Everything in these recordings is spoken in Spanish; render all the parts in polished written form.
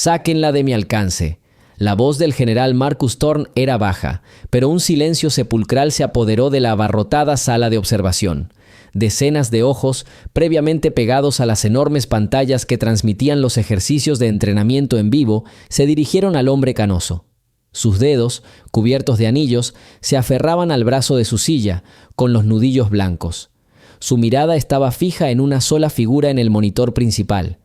«Sáquenla de mi alcance». La voz del general Marcus Thorne era baja, pero un silencio sepulcral se apoderó de la abarrotada sala de observación. Decenas de ojos, previamente pegados a las enormes pantallas que transmitían los ejercicios de entrenamiento en vivo, se dirigieron al hombre canoso. Sus dedos, cubiertos de anillos, se aferraban al brazo de su silla, con los nudillos blancos. Su mirada estaba fija en una sola figura en el monitor principal.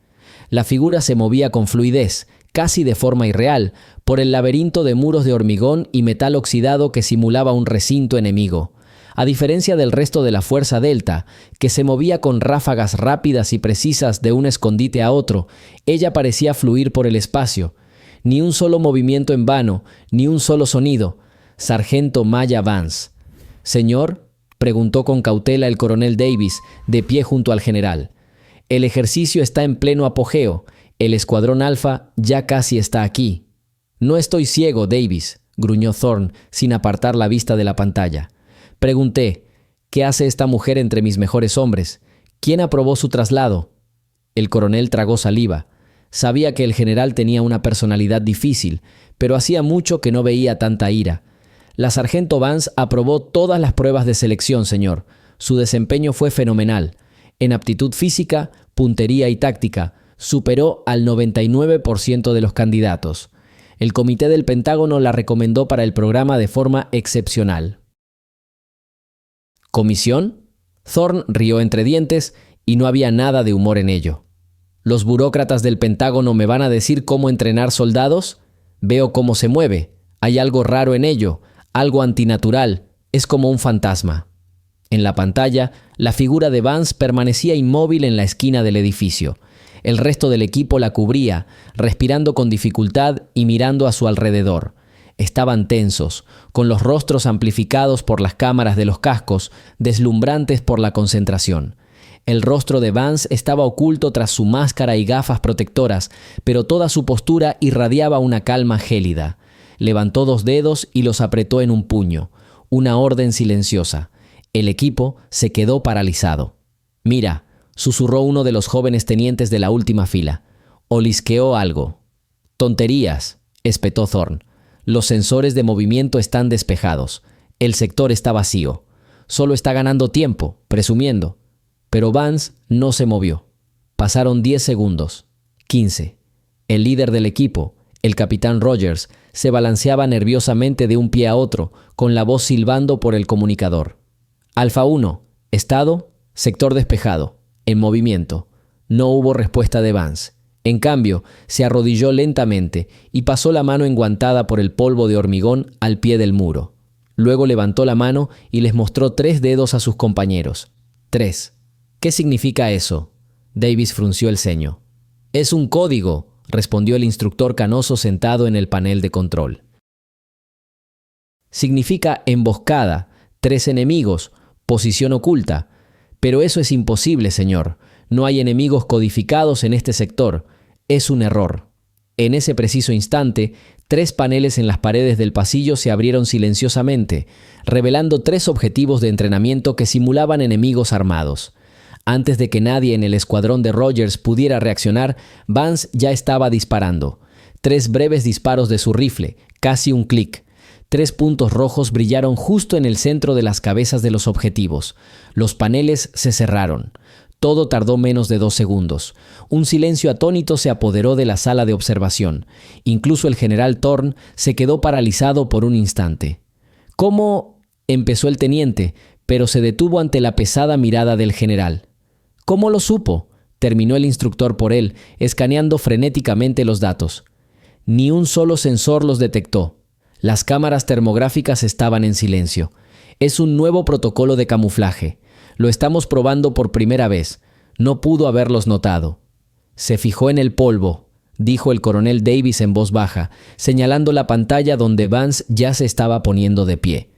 La figura se movía con fluidez, casi de forma irreal, por el laberinto de muros de hormigón y metal oxidado que simulaba un recinto enemigo. A diferencia del resto de la Fuerza Delta, que se movía con ráfagas rápidas y precisas de un escondite a otro, ella parecía fluir por el espacio. Ni un solo movimiento en vano, ni un solo sonido. Sargento Maya Vance. «Señor», preguntó con cautela el coronel Davis, de pie junto al general. «El ejercicio está en pleno apogeo. El escuadrón Alfa ya casi está aquí». «No estoy ciego, Davis», gruñó Thorne, sin apartar la vista de la pantalla. «Pregunté, ¿qué hace esta mujer entre mis mejores hombres? ¿Quién aprobó su traslado?» El coronel tragó saliva. Sabía que el general tenía una personalidad difícil, pero hacía mucho que no veía tanta ira. «La sargento Vance aprobó todas las pruebas de selección, señor. Su desempeño fue fenomenal. En aptitud física, puntería y táctica, superó al 99% de los candidatos. El comité del Pentágono la recomendó para el programa de forma excepcional». «¿Comisión?». Thorne rió entre dientes y no había nada de humor en ello. «¿Los burócratas del Pentágono me van a decir cómo entrenar soldados? Veo cómo se mueve. Hay algo raro en ello, algo antinatural. Es como un fantasma». En la pantalla, la figura de Vance permanecía inmóvil en la esquina del edificio. El resto del equipo la cubría, respirando con dificultad y mirando a su alrededor. Estaban tensos, con los rostros amplificados por las cámaras de los cascos, deslumbrantes por la concentración. El rostro de Vance estaba oculto tras su máscara y gafas protectoras, pero toda su postura irradiaba una calma gélida. Levantó 2 dedos y los apretó en un puño, una orden silenciosa. El equipo se quedó paralizado. «Mira», susurró uno de los jóvenes tenientes de la última fila. Olisqueó algo. «Tonterías», espetó Thorne. «Los sensores de movimiento están despejados. El sector está vacío. Solo está ganando tiempo, presumiendo». Pero Vance no se movió. Pasaron 10 segundos. 15. El líder del equipo, el capitán Rogers, se balanceaba nerviosamente de un pie a otro, con la voz silbando por el comunicador. «Alfa 1, estado, sector despejado, en movimiento». No hubo respuesta de Vance. En cambio, se arrodilló lentamente y pasó la mano enguantada por el polvo de hormigón al pie del muro. Luego levantó la mano y les mostró 3 dedos a sus compañeros. 3. «¿Qué significa eso?». Davis frunció el ceño. «Es un código», respondió el instructor canoso sentado en el panel de control. «Significa emboscada, 3 enemigos, posición oculta. Pero eso es imposible, señor. No hay enemigos codificados en este sector. Es un error». En ese preciso instante, 3 paneles en las paredes del pasillo se abrieron silenciosamente, revelando 3 objetivos de entrenamiento que simulaban enemigos armados. Antes de que nadie en el escuadrón de Rogers pudiera reaccionar, Vance ya estaba disparando. 3 breves disparos de su rifle, casi un clic. 3 puntos rojos brillaron justo en el centro de las cabezas de los objetivos. Los paneles se cerraron. Todo tardó menos de 2 segundos. Un silencio atónito se apoderó de la sala de observación. Incluso el general Thorne se quedó paralizado por un instante. «¿Cómo?», empezó el teniente, pero se detuvo ante la pesada mirada del general. «¿Cómo lo supo?», terminó el instructor por él, escaneando frenéticamente los datos. Ni un solo sensor los detectó. Las cámaras termográficas estaban en silencio. «Es un nuevo protocolo de camuflaje. Lo estamos probando por primera vez. No pudo haberlos notado». «Se fijó en el polvo», dijo el coronel Davis en voz baja, señalando la pantalla donde Vance ya se estaba poniendo de pie.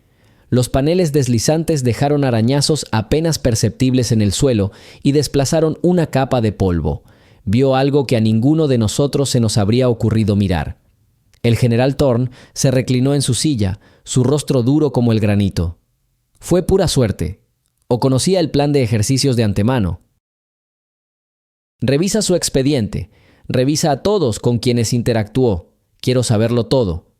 Los paneles deslizantes dejaron arañazos apenas perceptibles en el suelo y desplazaron una capa de polvo. Vio algo que a ninguno de nosotros se nos habría ocurrido mirar. El general Thorne se reclinó en su silla, su rostro duro como el granito. «Fue pura suerte. O conocía el plan de ejercicios de antemano». «Revisa su expediente. Revisa a todos con quienes interactuó. Quiero saberlo todo.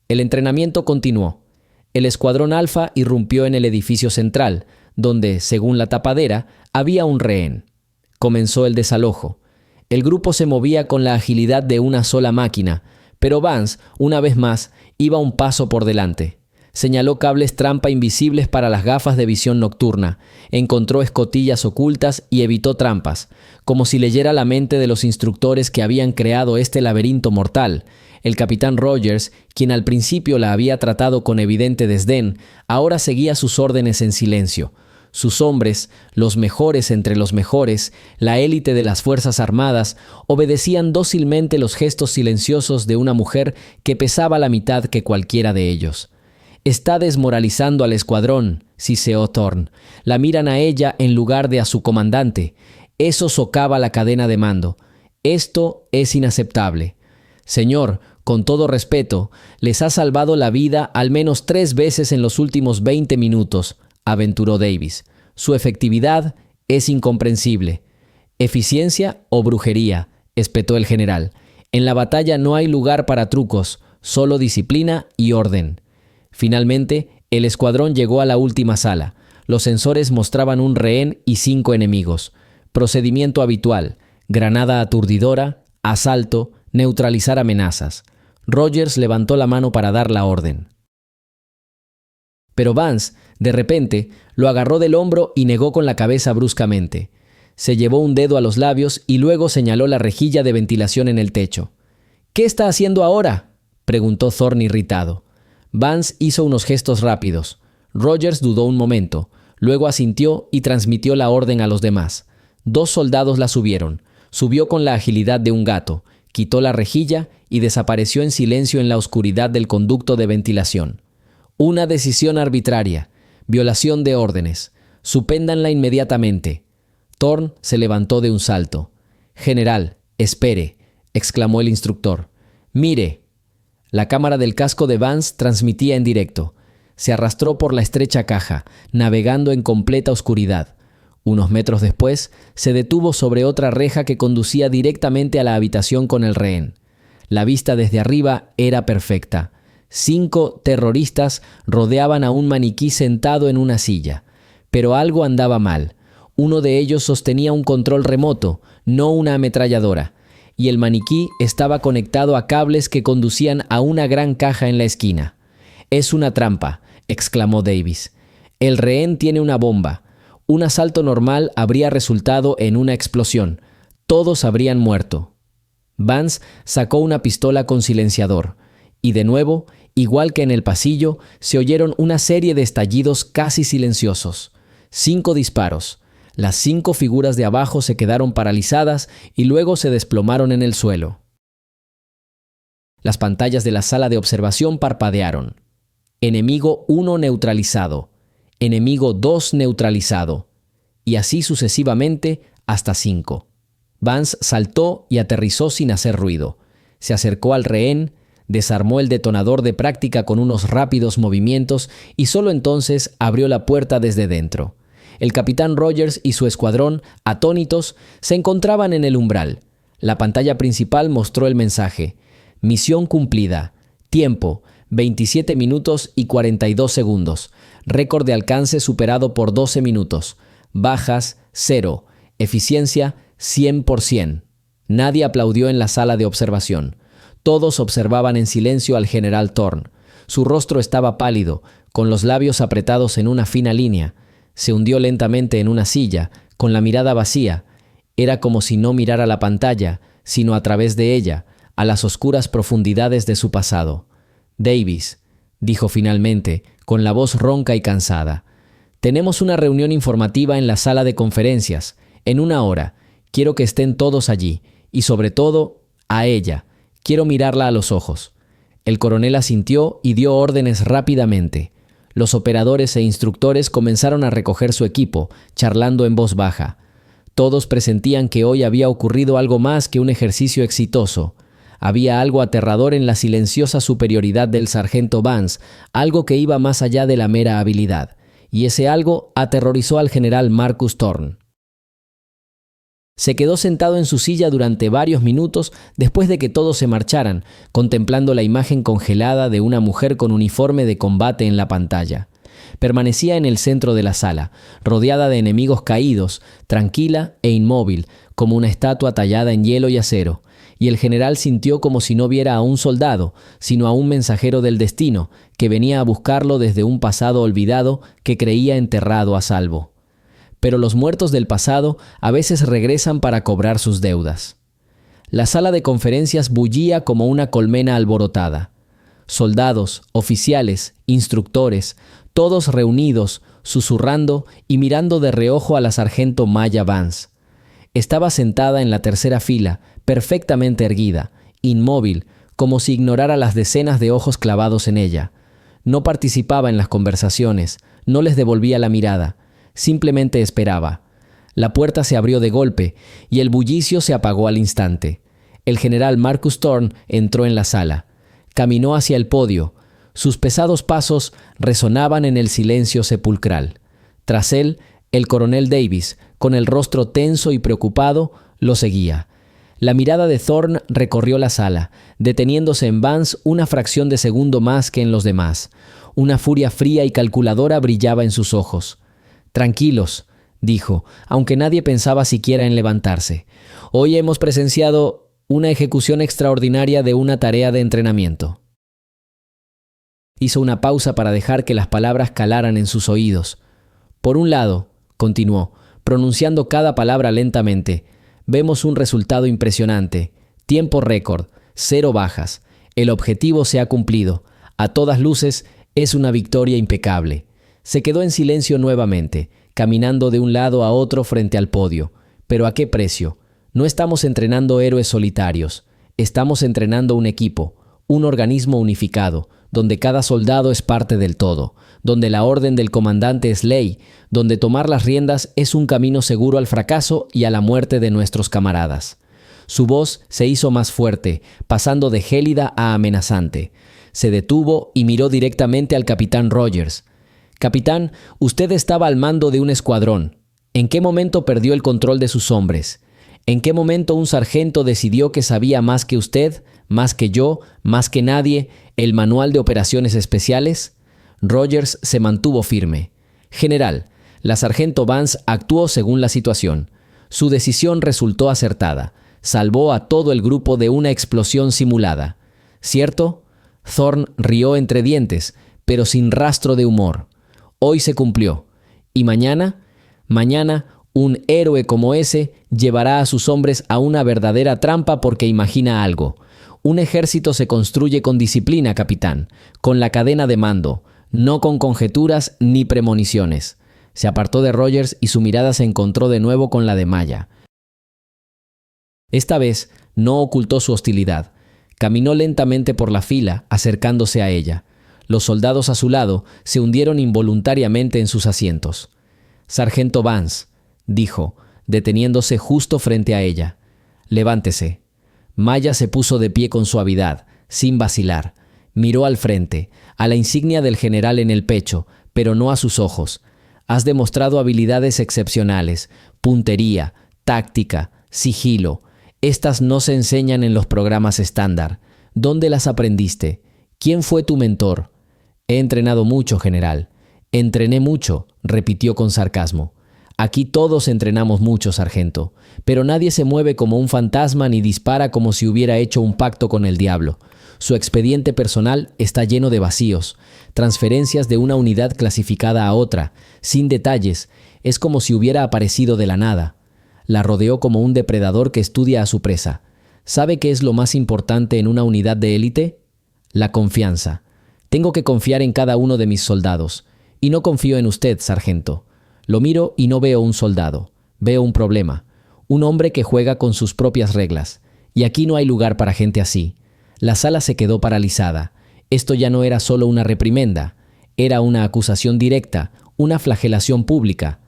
El entrenamiento continuó. El escuadrón Alfa irrumpió en el edificio central, donde, según la tapadera, había un rehén. Comenzó el desalojo. El grupo se movía con la agilidad de una sola máquina, pero Vance, una vez más, iba un paso por delante. Señaló cables trampa invisibles para las gafas de visión nocturna, encontró escotillas ocultas y evitó trampas, como si leyera la mente de los instructores que habían creado este laberinto mortal. El capitán Rogers, quien al principio la había tratado con evidente desdén, ahora seguía sus órdenes en silencio. Sus hombres, los mejores entre los mejores, la élite de las Fuerzas Armadas, obedecían dócilmente los gestos silenciosos de una mujer que pesaba la mitad que cualquiera de ellos. «Está desmoralizando al escuadrón», siseó Thorne. «La miran a ella en lugar de a su comandante. Eso socava la cadena de mando. Esto es inaceptable. Señor, con todo respeto, les ha salvado la vida al menos 3 veces en los últimos 20 minutos», aventuró Davis. «Su efectividad es incomprensible». «¿Eficiencia o brujería?», espetó el general. «En la batalla no hay lugar para trucos, solo disciplina y orden». Finalmente, el escuadrón llegó a la última sala. Los sensores mostraban un rehén y 5 enemigos. Procedimiento habitual: granada aturdidora, asalto, neutralizar amenazas. Rogers levantó la mano para dar la orden. Pero Vance, de repente, lo agarró del hombro y negó con la cabeza bruscamente. Se llevó un dedo a los labios y luego señaló la rejilla de ventilación en el techo. «¿Qué está haciendo ahora?», preguntó Thorne irritado. Vance hizo unos gestos rápidos. Rogers dudó un momento, luego asintió y transmitió la orden a los demás. 2 soldados la subieron. Subió con la agilidad de un gato, quitó la rejilla y desapareció en silencio en la oscuridad del conducto de ventilación. «Una decisión arbitraria. Violación de órdenes. Supéndanla inmediatamente». Thorne se levantó de un salto. «General, espere», exclamó el instructor. «Mire». La cámara del casco de Vance transmitía en directo. Se arrastró por la estrecha caja, navegando en completa oscuridad. Unos metros después, se detuvo sobre otra reja que conducía directamente a la habitación con el rehén. La vista desde arriba era perfecta. 5 terroristas rodeaban a un maniquí sentado en una silla. Pero algo andaba mal. Uno de ellos sostenía un control remoto, no una ametralladora, y el maniquí estaba conectado a cables que conducían a una gran caja en la esquina. «Es una trampa», exclamó Davis. «El rehén tiene una bomba. Un asalto normal habría resultado en una explosión. Todos habrían muerto». Vance sacó una pistola con silenciador, y de nuevo, igual que en el pasillo, se oyeron una serie de estallidos casi silenciosos. 5 disparos. Las 5 figuras de abajo se quedaron paralizadas y luego se desplomaron en el suelo. Las pantallas de la sala de observación parpadearon. Enemigo 1 neutralizado. Enemigo 2 neutralizado. Y así sucesivamente hasta 5. Vance saltó y aterrizó sin hacer ruido. Se acercó al rehén, desarmó el detonador de práctica con unos rápidos movimientos y solo entonces abrió la puerta desde dentro. El capitán Rogers y su escuadrón, atónitos, se encontraban en el umbral. La pantalla principal mostró el mensaje: «Misión cumplida. Tiempo: 27 minutos y 42 segundos. Récord de alcance superado por 12 minutos. Bajas: 0. Eficiencia: 100%. Nadie aplaudió en la sala de observación. Todos observaban en silencio al general Thorne. Su rostro estaba pálido, con los labios apretados en una fina línea. Se hundió lentamente en una silla, con la mirada vacía. Era como si no mirara la pantalla, sino a través de ella, a las oscuras profundidades de su pasado. «Davis», dijo finalmente, con la voz ronca y cansada, «tenemos una reunión informativa en la sala de conferencias. En 1 hora. Quiero que estén todos allí, y sobre todo, a ella. Quiero mirarla a los ojos». El coronel asintió y dio órdenes rápidamente. Los operadores e instructores comenzaron a recoger su equipo, charlando en voz baja. Todos presentían que hoy había ocurrido algo más que un ejercicio exitoso. Había algo aterrador en la silenciosa superioridad del sargento Vance, algo que iba más allá de la mera habilidad. Y ese algo aterrorizó al general Marcus Thorne. Se quedó sentado en su silla durante varios minutos después de que todos se marcharan, contemplando la imagen congelada de una mujer con uniforme de combate en la pantalla. Permanecía en el centro de la sala, rodeada de enemigos caídos, tranquila e inmóvil, como una estatua tallada en hielo y acero, y el general sintió como si no viera a un soldado, sino a un mensajero del destino, que venía a buscarlo desde un pasado olvidado que creía enterrado a salvo. Pero los muertos del pasado a veces regresan para cobrar sus deudas. La sala de conferencias bullía como una colmena alborotada. Soldados, oficiales, instructores, todos reunidos, susurrando y mirando de reojo a la sargento Maya Vance. Estaba sentada en la tercera fila, perfectamente erguida, inmóvil, como si ignorara las decenas de ojos clavados en ella. No participaba en las conversaciones, no les devolvía la mirada, simplemente esperaba. La puerta se abrió de golpe y el bullicio se apagó al instante. El general Marcus Thorne entró en la sala. Caminó hacia el podio. Sus pesados pasos resonaban en el silencio sepulcral. Tras él, el coronel Davis, con el rostro tenso y preocupado, lo seguía. La mirada de Thorne recorrió la sala, deteniéndose en Vance una fracción de segundo más que en los demás. Una furia fría y calculadora brillaba en sus ojos. «Tranquilos», dijo, aunque nadie pensaba siquiera en levantarse. «Hoy hemos presenciado una ejecución extraordinaria de una tarea de entrenamiento». Hizo una pausa para dejar que las palabras calaran en sus oídos. «Por un lado», continuó, pronunciando cada palabra lentamente, «vemos un resultado impresionante. Tiempo récord, 0 bajas. El objetivo se ha cumplido. A todas luces, es una victoria impecable». Se quedó en silencio nuevamente, caminando de un lado a otro frente al podio. ¿Pero a qué precio? No estamos entrenando héroes solitarios. Estamos entrenando un equipo, un organismo unificado, donde cada soldado es parte del todo, donde la orden del comandante es ley, donde tomar las riendas es un camino seguro al fracaso y a la muerte de nuestros camaradas. Su voz se hizo más fuerte, pasando de gélida a amenazante. Se detuvo y miró directamente al capitán Rogers. «Capitán, usted estaba al mando de un escuadrón. ¿En qué momento perdió el control de sus hombres? ¿En qué momento un sargento decidió que sabía más que usted, más que yo, más que nadie, el manual de operaciones especiales?» Rogers se mantuvo firme. «General, la sargento Vance actuó según la situación. Su decisión resultó acertada. Salvó a todo el grupo de una explosión simulada. ¿Cierto?» Thorne rió entre dientes, pero sin rastro de humor. «Hoy se cumplió. ¿Y mañana? Mañana, un héroe como ese llevará a sus hombres a una verdadera trampa porque imagina algo. Un ejército se construye con disciplina, capitán, con la cadena de mando, no con conjeturas ni premoniciones». Se apartó de Rogers y su mirada se encontró de nuevo con la de Maya. Esta vez no ocultó su hostilidad. Caminó lentamente por la fila, acercándose a ella. Los soldados a su lado se hundieron involuntariamente en sus asientos. «Sargento Vance», dijo, deteniéndose justo frente a ella. «Levántese». Maya se puso de pie con suavidad, sin vacilar. Miró al frente, a la insignia del general en el pecho, pero no a sus ojos. «Has demostrado habilidades excepcionales, puntería, táctica, sigilo. Estas no se enseñan en los programas estándar. ¿Dónde las aprendiste? ¿Quién fue tu mentor?» «He entrenado mucho, general». «Entrené mucho», repitió con sarcasmo. «Aquí todos entrenamos mucho, sargento, pero nadie se mueve como un fantasma ni dispara como si hubiera hecho un pacto con el diablo. Su expediente personal está lleno de vacíos, transferencias de una unidad clasificada a otra, sin detalles. Es como si hubiera aparecido de la nada». La rodeó como un depredador que estudia a su presa. ¿Sabe qué es lo más importante en una unidad de élite? La confianza. Tengo que confiar en cada uno de mis soldados. Y no confío en usted, sargento. Lo miro y no veo un soldado. Veo un problema. Un hombre que juega con sus propias reglas. Y aquí no hay lugar para gente así. La sala se quedó paralizada. Esto ya no era solo una reprimenda. Era una acusación directa, una flagelación pública.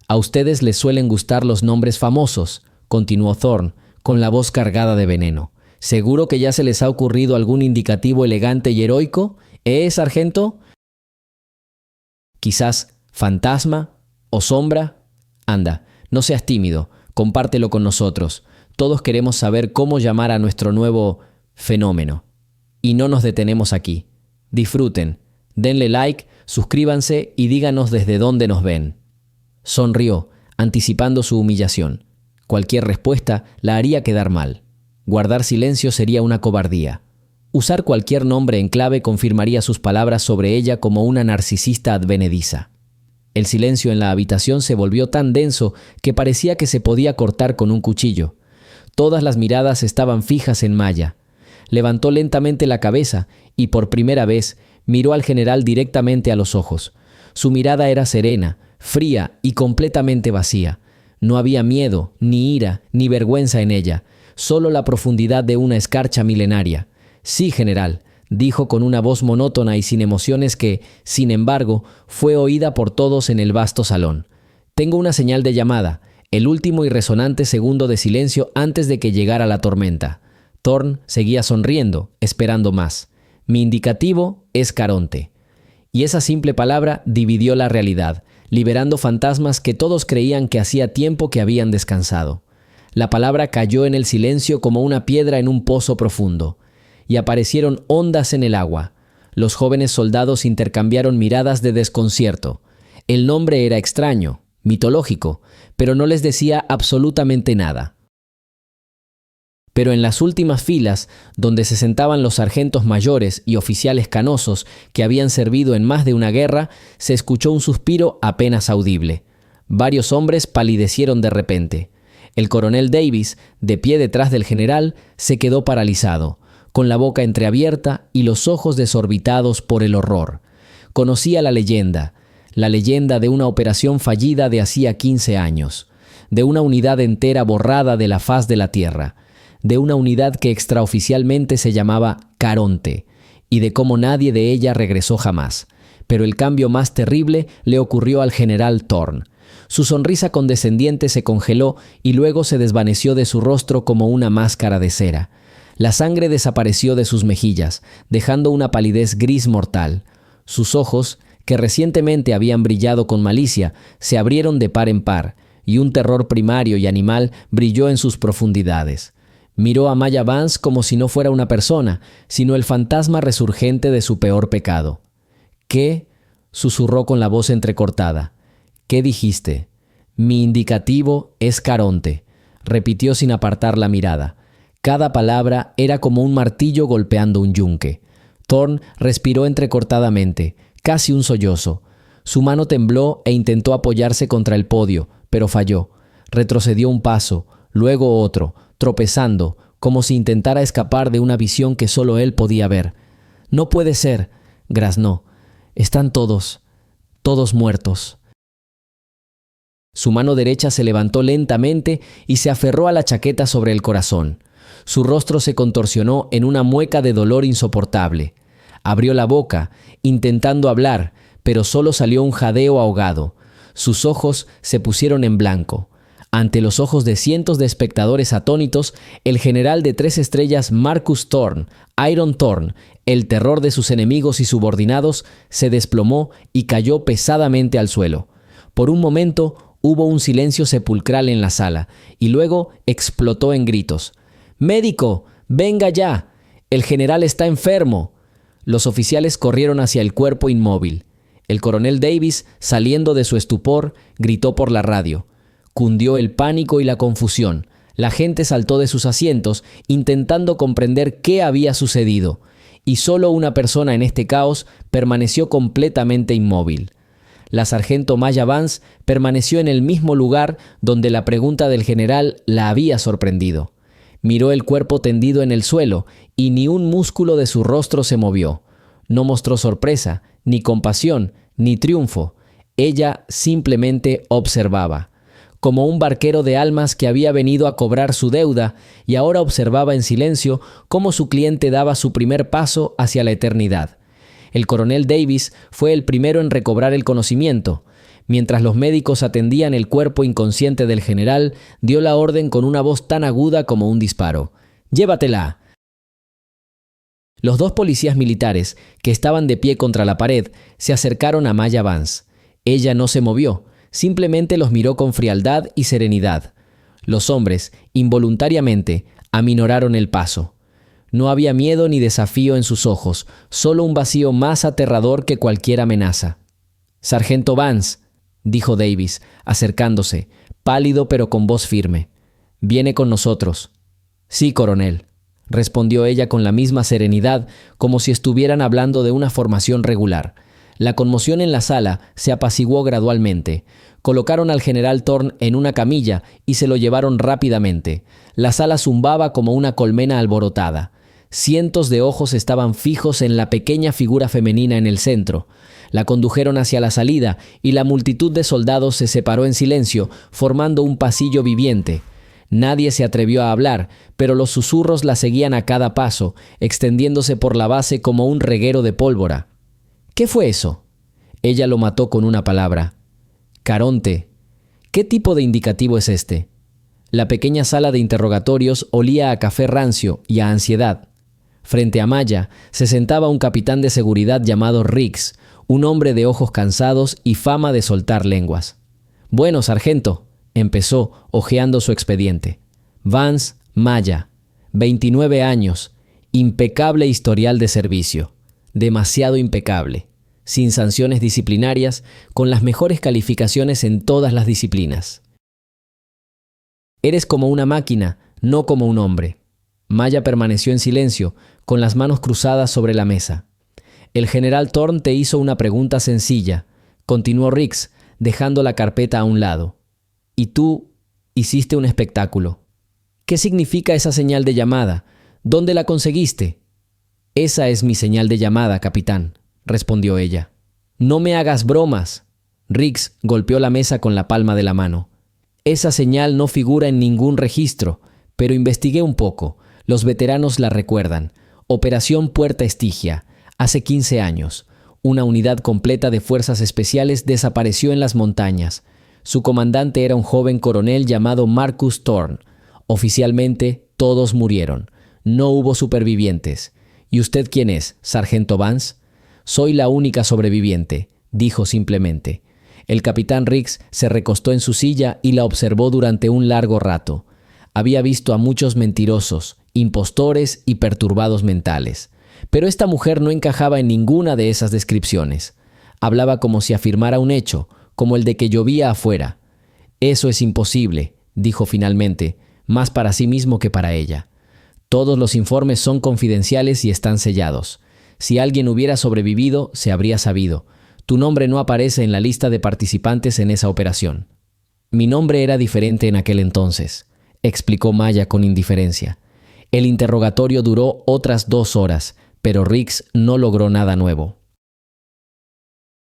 «A ustedes les suelen gustar los nombres famosos», continuó Thorne, con la voz cargada de veneno. «¿Seguro que ya se les ha ocurrido algún indicativo elegante y heroico? Sargento?» «Quizás fantasma o sombra. Anda, no seas tímido. Compártelo con nosotros. Todos queremos saber cómo llamar a nuestro nuevo fenómeno. Y no nos detenemos aquí. Disfruten, denle like, suscríbanse y díganos desde dónde nos ven. Sonrió, anticipando su humillación. Cualquier respuesta la haría quedar mal. Guardar silencio sería una cobardía. Usar cualquier nombre en clave confirmaría sus palabras sobre ella como una narcisista advenediza. El silencio en la habitación se volvió tan denso que parecía que se podía cortar con un cuchillo. Todas las miradas estaban fijas en Maya. Levantó lentamente la cabeza y por primera vez miró al general directamente a los ojos. Su mirada era serena, fría y completamente vacía. No había miedo, ni ira, ni vergüenza en ella, solo la profundidad de una escarcha milenaria. «Sí, general», dijo con una voz monótona y sin emociones que, sin embargo, fue oída por todos en el vasto salón. «Tengo una señal de llamada, el último y resonante segundo de silencio antes de que llegara la tormenta». Thorn seguía sonriendo, esperando más. «Mi indicativo es Caronte». Y esa simple palabra dividió la realidad, liberando fantasmas que todos creían que hacía tiempo que habían descansado. La palabra cayó en el silencio como una piedra en un pozo profundo. Y aparecieron ondas en el agua. Los jóvenes soldados intercambiaron miradas de desconcierto. El nombre era extraño, mitológico, pero no les decía absolutamente nada. Pero en las últimas filas, donde se sentaban los sargentos mayores y oficiales canosos que habían servido en más de una guerra, se escuchó un suspiro apenas audible. Varios hombres palidecieron de repente. El coronel Davis, de pie detrás del general, se quedó paralizado, con la boca entreabierta y los ojos desorbitados por el horror. Conocía la leyenda de una operación fallida de hacía 15 años, de una unidad entera borrada de la faz de la tierra, de una unidad que extraoficialmente se llamaba Caronte, y de cómo nadie de ella regresó jamás. Pero el cambio más terrible le ocurrió al general Thorn. Su sonrisa condescendiente se congeló y luego se desvaneció de su rostro como una máscara de cera. La sangre desapareció de sus mejillas, dejando una palidez gris mortal. Sus ojos, que recientemente habían brillado con malicia, se abrieron de par en par, y un terror primario y animal brilló en sus profundidades. Miró a Maya Vance como si no fuera una persona, sino el fantasma resurgente de su peor pecado. «¿Qué?», susurró con la voz entrecortada. «¿Qué dijiste?» «Mi indicativo es Caronte», repitió sin apartar la mirada. Cada palabra era como un martillo golpeando un yunque. Thorn respiró entrecortadamente, casi un sollozo. Su mano tembló e intentó apoyarse contra el podio, pero falló. Retrocedió un paso, luego otro, tropezando, como si intentara escapar de una visión que solo él podía ver. «No puede ser», graznó. «Están todos muertos». Su mano derecha se levantó lentamente y se aferró a la chaqueta sobre el corazón. Su rostro se contorsionó en una mueca de dolor insoportable. Abrió la boca, intentando hablar, pero solo salió un jadeo ahogado. Sus ojos se pusieron en blanco. Ante los ojos de cientos de espectadores atónitos, el general de 3 estrellas Marcus Thorn, Iron Thorn, el terror de sus enemigos y subordinados, se desplomó y cayó pesadamente al suelo. Por un momento hubo un silencio sepulcral en la sala, y luego explotó en gritos. «¡Médico! ¡Venga ya! ¡El general está enfermo!». Los oficiales corrieron hacia el cuerpo inmóvil. El coronel Davis, saliendo de su estupor, gritó por la radio. Cundió el pánico y la confusión. La gente saltó de sus asientos, intentando comprender qué había sucedido, y solo una persona en este caos permaneció completamente inmóvil. La sargento Maya Vance permaneció en el mismo lugar donde la pregunta del general la había sorprendido. Miró el cuerpo tendido en el suelo y ni un músculo de su rostro se movió. No mostró sorpresa, ni compasión, ni triunfo. Ella simplemente observaba, como un barquero de almas que había venido a cobrar su deuda y ahora observaba en silencio cómo su cliente daba su primer paso hacia la eternidad. El coronel Davis fue el primero en recobrar el conocimiento. Mientras los médicos atendían el cuerpo inconsciente del general, dio la orden con una voz tan aguda como un disparo. «¡Llévatela!». Los 2 policías militares, que estaban de pie contra la pared, se acercaron a Maya Vance. Ella no se movió, simplemente los miró con frialdad y serenidad. Los hombres, involuntariamente, aminoraron el paso. No había miedo ni desafío en sus ojos, solo un vacío más aterrador que cualquier amenaza. «Sargento Vance», dijo Davis, acercándose, pálido pero con voz firme. «Viene con nosotros». «Sí, coronel», respondió ella con la misma serenidad, como si estuvieran hablando de una formación regular. La conmoción en la sala se apaciguó gradualmente. Colocaron al general Thorne en una camilla y se lo llevaron rápidamente. La sala zumbaba como una colmena alborotada. Cientos de ojos estaban fijos en la pequeña figura femenina en el centro. La condujeron hacia la salida y la multitud de soldados se separó en silencio, formando un pasillo viviente. Nadie se atrevió a hablar, pero los susurros la seguían a cada paso, extendiéndose por la base como un reguero de pólvora. «¿Qué fue eso?» Ella lo mató con una palabra. «Caronte». «¿Qué tipo de indicativo es este?» La pequeña sala de interrogatorios olía a café rancio y a ansiedad. Frente a Maya se sentaba un capitán de seguridad llamado Riggs, un hombre de ojos cansados y fama de soltar lenguas. «Bueno, sargento», empezó, hojeando su expediente. «Vance Maya, 29 años, impecable historial de servicio, demasiado impecable, sin sanciones disciplinarias, con las mejores calificaciones en todas las disciplinas. Eres como una máquina, no como un hombre». Maya permaneció en silencio, con las manos cruzadas sobre la mesa. «El general Thorne te hizo una pregunta sencilla», continuó Riggs, dejando la carpeta a un lado. «Y tú hiciste un espectáculo. ¿Qué significa esa señal de llamada? ¿Dónde la conseguiste?» «Esa es mi señal de llamada, capitán», respondió ella. «No me hagas bromas». Riggs golpeó la mesa con la palma de la mano. «Esa señal no figura en ningún registro, pero investigué un poco. Los veteranos la recuerdan. Operación Puerta Estigia, hace 15 años. Una unidad completa de fuerzas especiales desapareció en las montañas. Su comandante era un joven coronel llamado Marcus Thorne. Oficialmente, todos murieron. No hubo supervivientes. ¿Y usted quién es, sargento Vance?» «Soy la única sobreviviente», dijo simplemente. El capitán Riggs se recostó en su silla y la observó durante un largo rato. Había visto a muchos mentirosos, impostores y perturbados mentales. Pero esta mujer no encajaba en ninguna de esas descripciones. Hablaba como si afirmara un hecho, como el de que llovía afuera. «Eso es imposible», dijo finalmente, más para sí mismo que para ella. «Todos los informes son confidenciales y están sellados. Si alguien hubiera sobrevivido, se habría sabido. Tu nombre no aparece en la lista de participantes en esa operación». «Mi nombre era diferente en aquel entonces», explicó Maya con indiferencia. El interrogatorio duró otras 2 horas, pero Riggs no logró nada nuevo.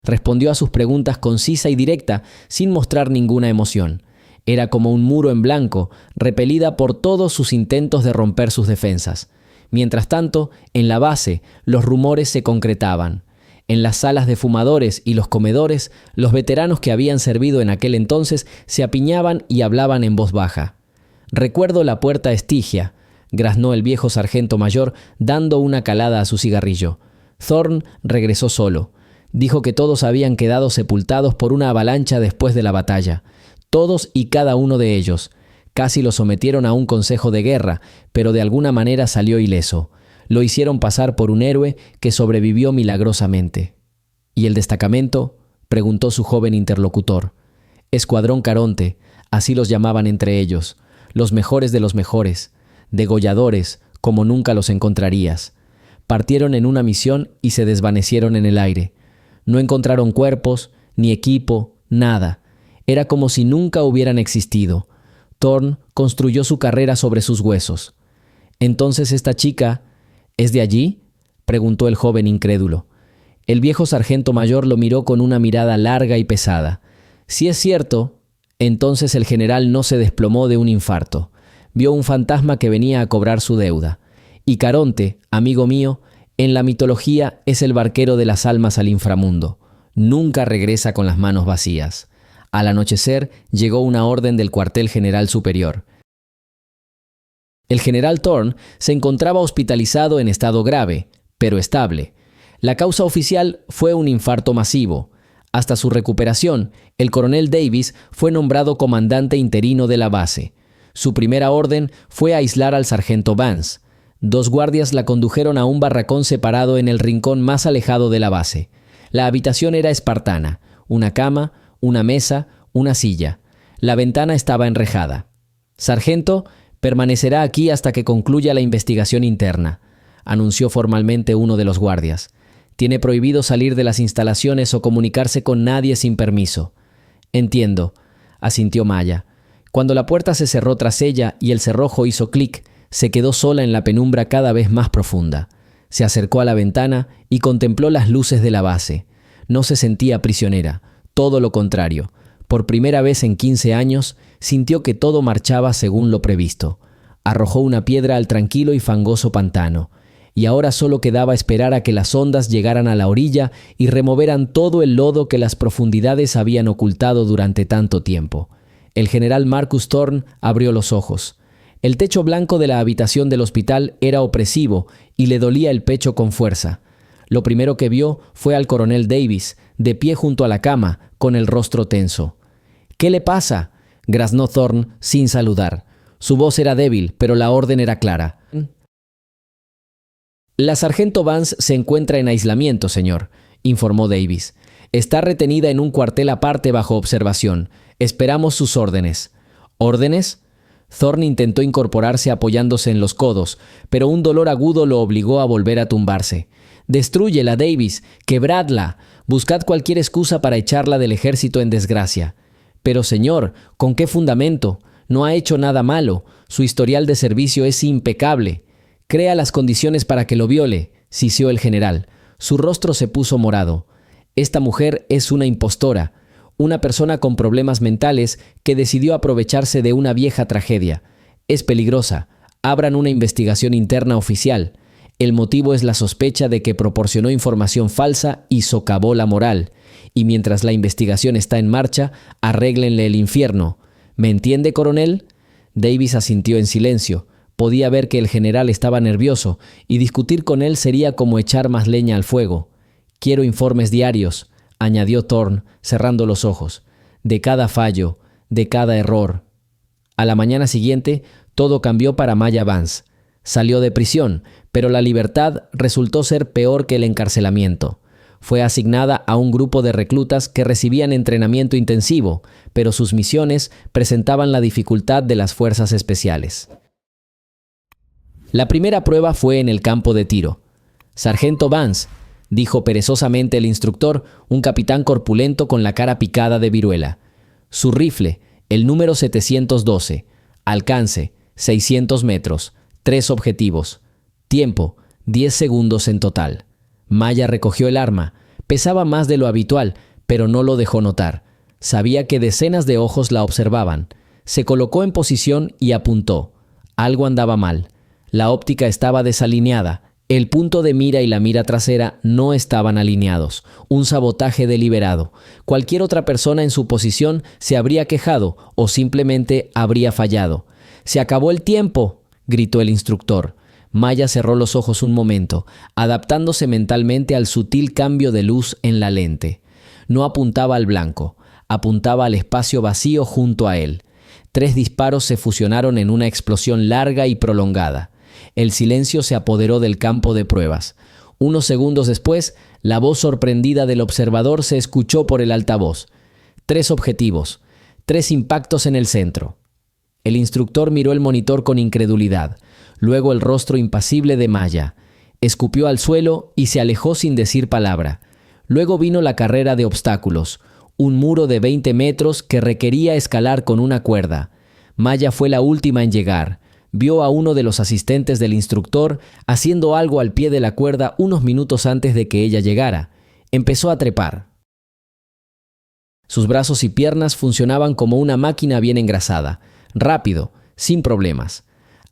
Respondió a sus preguntas concisa y directa, sin mostrar ninguna emoción. Era como un muro en blanco, repelida por todos sus intentos de romper sus defensas. Mientras tanto, en la base, los rumores se concretaban. En las salas de fumadores y los comedores, los veteranos que habían servido en aquel entonces se apiñaban y hablaban en voz baja. «Recuerdo la Puerta Estigia», graznó el viejo sargento mayor, dando una calada a su cigarrillo. Thorne regresó solo. Dijo que todos habían quedado sepultados por una avalancha después de la batalla. Todos y cada uno de ellos. Casi lo sometieron a un consejo de guerra, pero de alguna manera salió ileso. Lo hicieron pasar por un héroe que sobrevivió milagrosamente. «¿Y el destacamento?», preguntó su joven interlocutor. «Escuadrón Caronte», así los llamaban entre ellos. Los mejores de los mejores. Degolladores, como nunca los encontrarías. Partieron en una misión y se desvanecieron en el aire. No encontraron cuerpos, ni equipo, nada. Era como si nunca hubieran existido. Thorne construyó su carrera sobre sus huesos. «¿Entonces esta chica es de allí?», preguntó el joven incrédulo. El viejo sargento mayor lo miró con una mirada larga y pesada. «Si es cierto, entonces el general no se desplomó de un infarto. Vio un fantasma que venía a cobrar su deuda. Y Caronte, amigo mío, en la mitología es el barquero de las almas al inframundo. Nunca regresa con las manos vacías. Al anochecer llegó una orden del cuartel general superior. El general Thorne se encontraba hospitalizado en estado grave, pero estable. La causa oficial fue un infarto masivo. Hasta su recuperación, el coronel Davis fue nombrado comandante interino de la base. Su primera orden fue aislar al sargento Vance. 2 guardias la condujeron a un barracón separado en el rincón más alejado de la base. La habitación era espartana: una cama, una mesa, una silla. La ventana estaba enrejada. «Sargento, permanecerá aquí hasta que concluya la investigación interna», anunció formalmente uno de los guardias. «Tiene prohibido salir de las instalaciones o comunicarse con nadie sin permiso». «Entiendo», asintió Maya. Cuando la puerta se cerró tras ella y el cerrojo hizo clic, se quedó sola en la penumbra cada vez más profunda. Se acercó a la ventana y contempló las luces de la base. No se sentía prisionera, todo lo contrario. Por primera vez en 15 años, sintió que todo marchaba según lo previsto. Arrojó una piedra al tranquilo y fangoso pantano, y ahora solo quedaba esperar a que las ondas llegaran a la orilla y removeran todo el lodo que las profundidades habían ocultado durante tanto tiempo. El general Marcus Thorne abrió los ojos. El techo blanco de la habitación del hospital era opresivo y le dolía el pecho con fuerza. Lo primero que vio fue al coronel Davis, de pie junto a la cama, con el rostro tenso. «¿Qué le pasa?», graznó Thorne sin saludar. Su voz era débil, pero la orden era clara. «La sargento Vance se encuentra en aislamiento, señor», informó Davis. «Está retenida en un cuartel aparte bajo observación. Esperamos sus órdenes». «¿Órdenes?». Thorne intentó incorporarse apoyándose en los codos, pero un dolor agudo lo obligó a volver a tumbarse. «Destrúyela, Davis, quebradla, buscad cualquier excusa para echarla del ejército en desgracia». «Pero señor, ¿con qué fundamento? No ha hecho nada malo. Su historial de servicio es impecable». «Crea las condiciones para que lo viole», siseó el general. Su rostro se puso morado. «Esta mujer es una impostora, una persona con problemas mentales que decidió aprovecharse de una vieja tragedia. Es peligrosa. Abran una investigación interna oficial. El motivo es la sospecha de que proporcionó información falsa y socavó la moral. Y mientras la investigación está en marcha, arréglenle el infierno. ¿Me entiende, coronel?». Davis asintió en silencio. Podía ver que el general estaba nervioso y discutir con él sería como echar más leña al fuego. «Quiero informes diarios», añadió Thorne, cerrando los ojos, «de cada fallo, de cada error». A la mañana siguiente, todo cambió para Maya Vance. Salió de prisión, pero la libertad resultó ser peor que el encarcelamiento. Fue asignada a un grupo de reclutas que recibían entrenamiento intensivo, pero sus misiones presentaban la dificultad de las fuerzas especiales. La primera prueba fue en el campo de tiro. «Sargento Vance», dijo perezosamente el instructor, un capitán corpulento con la cara picada de viruela. «Su rifle, el número 712. Alcance, 600 metros. 3 objetivos. Tiempo, 10 segundos en total». Maya recogió el arma. Pesaba más de lo habitual, pero no lo dejó notar. Sabía que decenas de ojos la observaban. Se colocó en posición y apuntó. Algo andaba mal. La óptica estaba desalineada. El punto de mira y la mira trasera no estaban alineados. Un sabotaje deliberado. Cualquier otra persona en su posición se habría quejado o simplemente habría fallado. «¡Se acabó el tiempo!», gritó el instructor. Maya cerró los ojos un momento, adaptándose mentalmente al sutil cambio de luz en la lente. No apuntaba al blanco, apuntaba al espacio vacío junto a él. 3 disparos se fusionaron en una explosión larga y prolongada. El silencio se apoderó del campo de pruebas. Unos segundos después, la voz sorprendida del observador se escuchó por el altavoz. 3 objetivos, 3 impactos en el centro. El instructor miró el monitor con incredulidad, luego el rostro impasible de Maya. Escupió al suelo y se alejó sin decir palabra. Luego vino la carrera de obstáculos, un muro de 20 metros que requería escalar con una cuerda. Maya fue la última en llegar. Vio a uno de los asistentes del instructor haciendo algo al pie de la cuerda unos minutos antes de que ella llegara. Empezó a trepar. Sus brazos y piernas funcionaban como una máquina bien engrasada, rápido, sin problemas.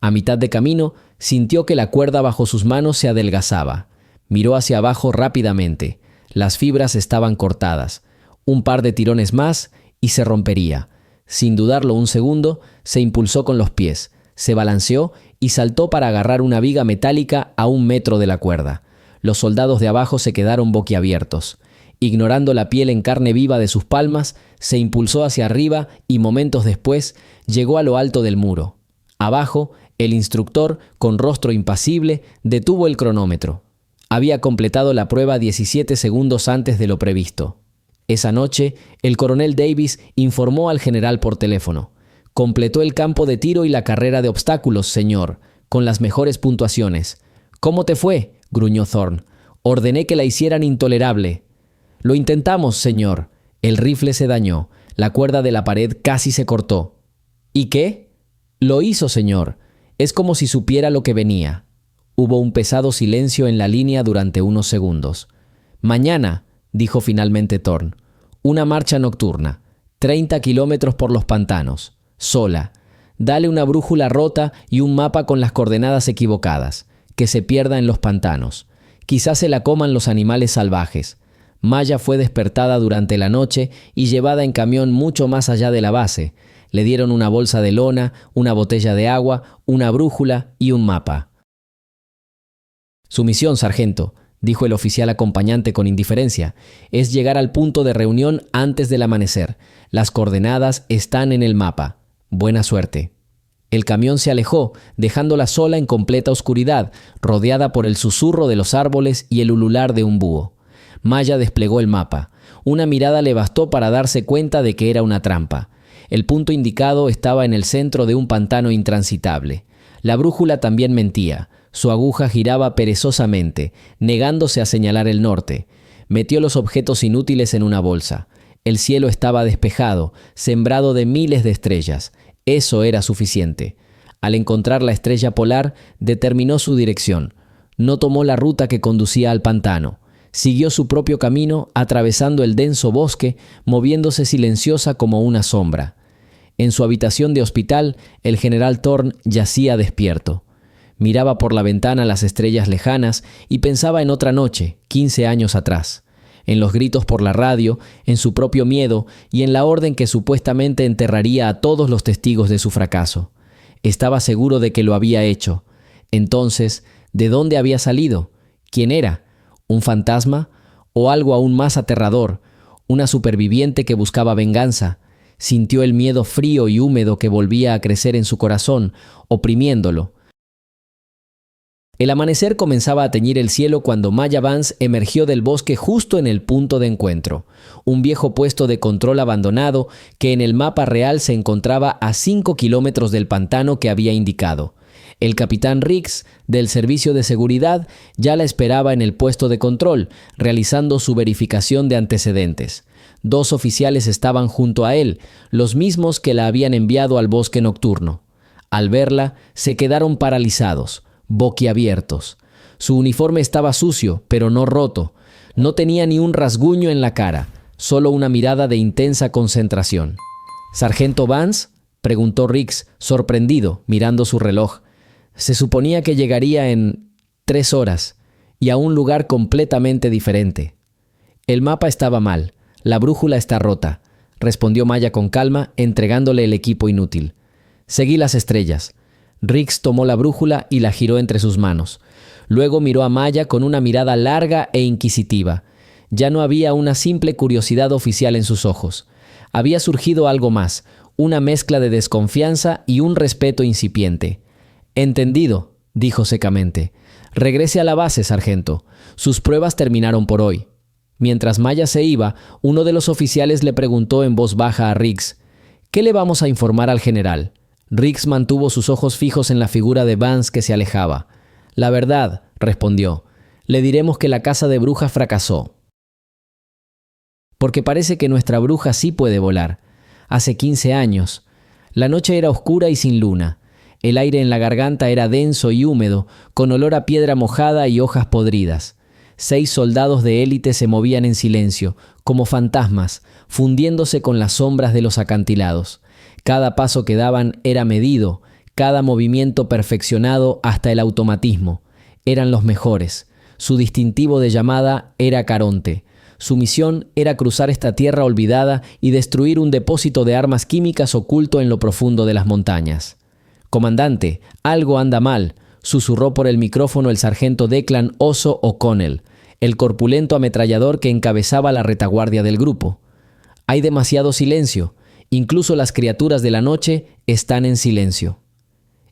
A mitad de camino, sintió que la cuerda bajo sus manos se adelgazaba. Miró hacia abajo rápidamente. Las fibras estaban cortadas. Un par de tirones más y se rompería. Sin dudarlo un segundo, se impulsó con los pies, se balanceó y saltó para agarrar una viga metálica a 1 metro de la cuerda. Los soldados de abajo se quedaron boquiabiertos. Ignorando la piel en carne viva de sus palmas, se impulsó hacia arriba y momentos después llegó a lo alto del muro. Abajo, el instructor, con rostro impasible, detuvo el cronómetro. Había completado la prueba 17 segundos antes de lo previsto. Esa noche, el coronel Davis informó al general por teléfono. «Completó el campo de tiro y la carrera de obstáculos, señor, con las mejores puntuaciones». «¿Cómo te fue?», gruñó Thorne. «Ordené que la hicieran intolerable». «Lo intentamos, señor». El rifle se dañó. La cuerda de la pared casi se cortó. «¿Y qué?». «Lo hizo, señor. Es como si supiera lo que venía». Hubo un pesado silencio en la línea durante unos segundos. «Mañana», dijo finalmente Thorne, «una marcha nocturna. 30 kilómetros por los pantanos. Sola. Dale una brújula rota y un mapa con las coordenadas equivocadas. Que se pierda en los pantanos. Quizás se la coman los animales salvajes». Maya fue despertada durante la noche y llevada en camión mucho más allá de la base. Le dieron una bolsa de lona, una botella de agua, una brújula y un mapa. «Su misión, sargento», dijo el oficial acompañante con indiferencia, «es llegar al punto de reunión antes del amanecer. Las coordenadas están en el mapa. Buena suerte». El camión se alejó, dejándola sola en completa oscuridad, rodeada por el susurro de los árboles y el ulular de un búho. Maya desplegó el mapa. Una mirada le bastó para darse cuenta de que era una trampa. El punto indicado estaba en el centro de un pantano intransitable. La brújula también mentía. Su aguja giraba perezosamente, negándose a señalar el norte. Metió los objetos inútiles en una bolsa. El cielo estaba despejado, sembrado de miles de estrellas. Eso era suficiente. Al encontrar la estrella polar, determinó su dirección. No tomó la ruta que conducía al pantano. Siguió su propio camino, atravesando el denso bosque, moviéndose silenciosa como una sombra. En su habitación de hospital, el general Thorne yacía despierto. Miraba por la ventana las estrellas lejanas y pensaba en otra noche, 15 años atrás, en los gritos por la radio, en su propio miedo y en la orden que supuestamente enterraría a todos los testigos de su fracaso. Estaba seguro de que lo había hecho. Entonces, ¿de dónde había salido? ¿Quién era? ¿Un fantasma? ¿O algo aún más aterrador? ¿Una superviviente que buscaba venganza? Sintió el miedo frío y húmedo que volvía a crecer en su corazón, oprimiéndolo. El amanecer comenzaba a teñir el cielo cuando Maya Vance emergió del bosque justo en el punto de encuentro, un viejo puesto de control abandonado que en el mapa real se encontraba a 5 kilómetros del pantano que había indicado. El capitán Riggs, del Servicio de Seguridad, ya la esperaba en el puesto de control, realizando su verificación de antecedentes. 2 oficiales estaban junto a él, los mismos que la habían enviado al bosque nocturno. Al verla, se quedaron paralizados, boquiabiertos. Su uniforme estaba sucio, pero no roto. No tenía ni un rasguño en la cara, solo una mirada de intensa concentración. «¿Sargento Vance?», preguntó Riggs, sorprendido, mirando su reloj. Se suponía que llegaría en 3 horas y a un lugar completamente diferente. «El mapa estaba mal. La brújula está rota», respondió Maya con calma, entregándole el equipo inútil. «Seguí las estrellas». Riggs tomó la brújula y la giró entre sus manos. Luego miró a Maya con una mirada larga e inquisitiva. Ya no había una simple curiosidad oficial en sus ojos. Había surgido algo más, una mezcla de desconfianza y un respeto incipiente. «Entendido», dijo secamente. «Regrese a la base, sargento. Sus pruebas terminaron por hoy». Mientras Maya se iba, uno de los oficiales le preguntó en voz baja a Riggs: «¿Qué le vamos a informar al general?». Riggs mantuvo sus ojos fijos en la figura de Vance que se alejaba. «La verdad», respondió, «le diremos que la caza de brujas fracasó. Porque parece que nuestra bruja sí puede volar. Hace 15 años. La noche era oscura y sin luna. El aire en la garganta era denso y húmedo, con olor a piedra mojada y hojas podridas. 6 soldados de élite se movían en silencio, como fantasmas, fundiéndose con las sombras de los acantilados. Cada paso que daban era medido, cada movimiento perfeccionado hasta el automatismo. Eran los mejores. Su distintivo de llamada era Caronte. Su misión era cruzar esta tierra olvidada y destruir un depósito de armas químicas oculto en lo profundo de las montañas. «Comandante, algo anda mal», susurró por el micrófono el sargento Declan Oso O'Connell. el corpulento ametrallador que encabezaba la retaguardia del grupo. Hay demasiado silencio. Incluso las criaturas de la noche están en silencio.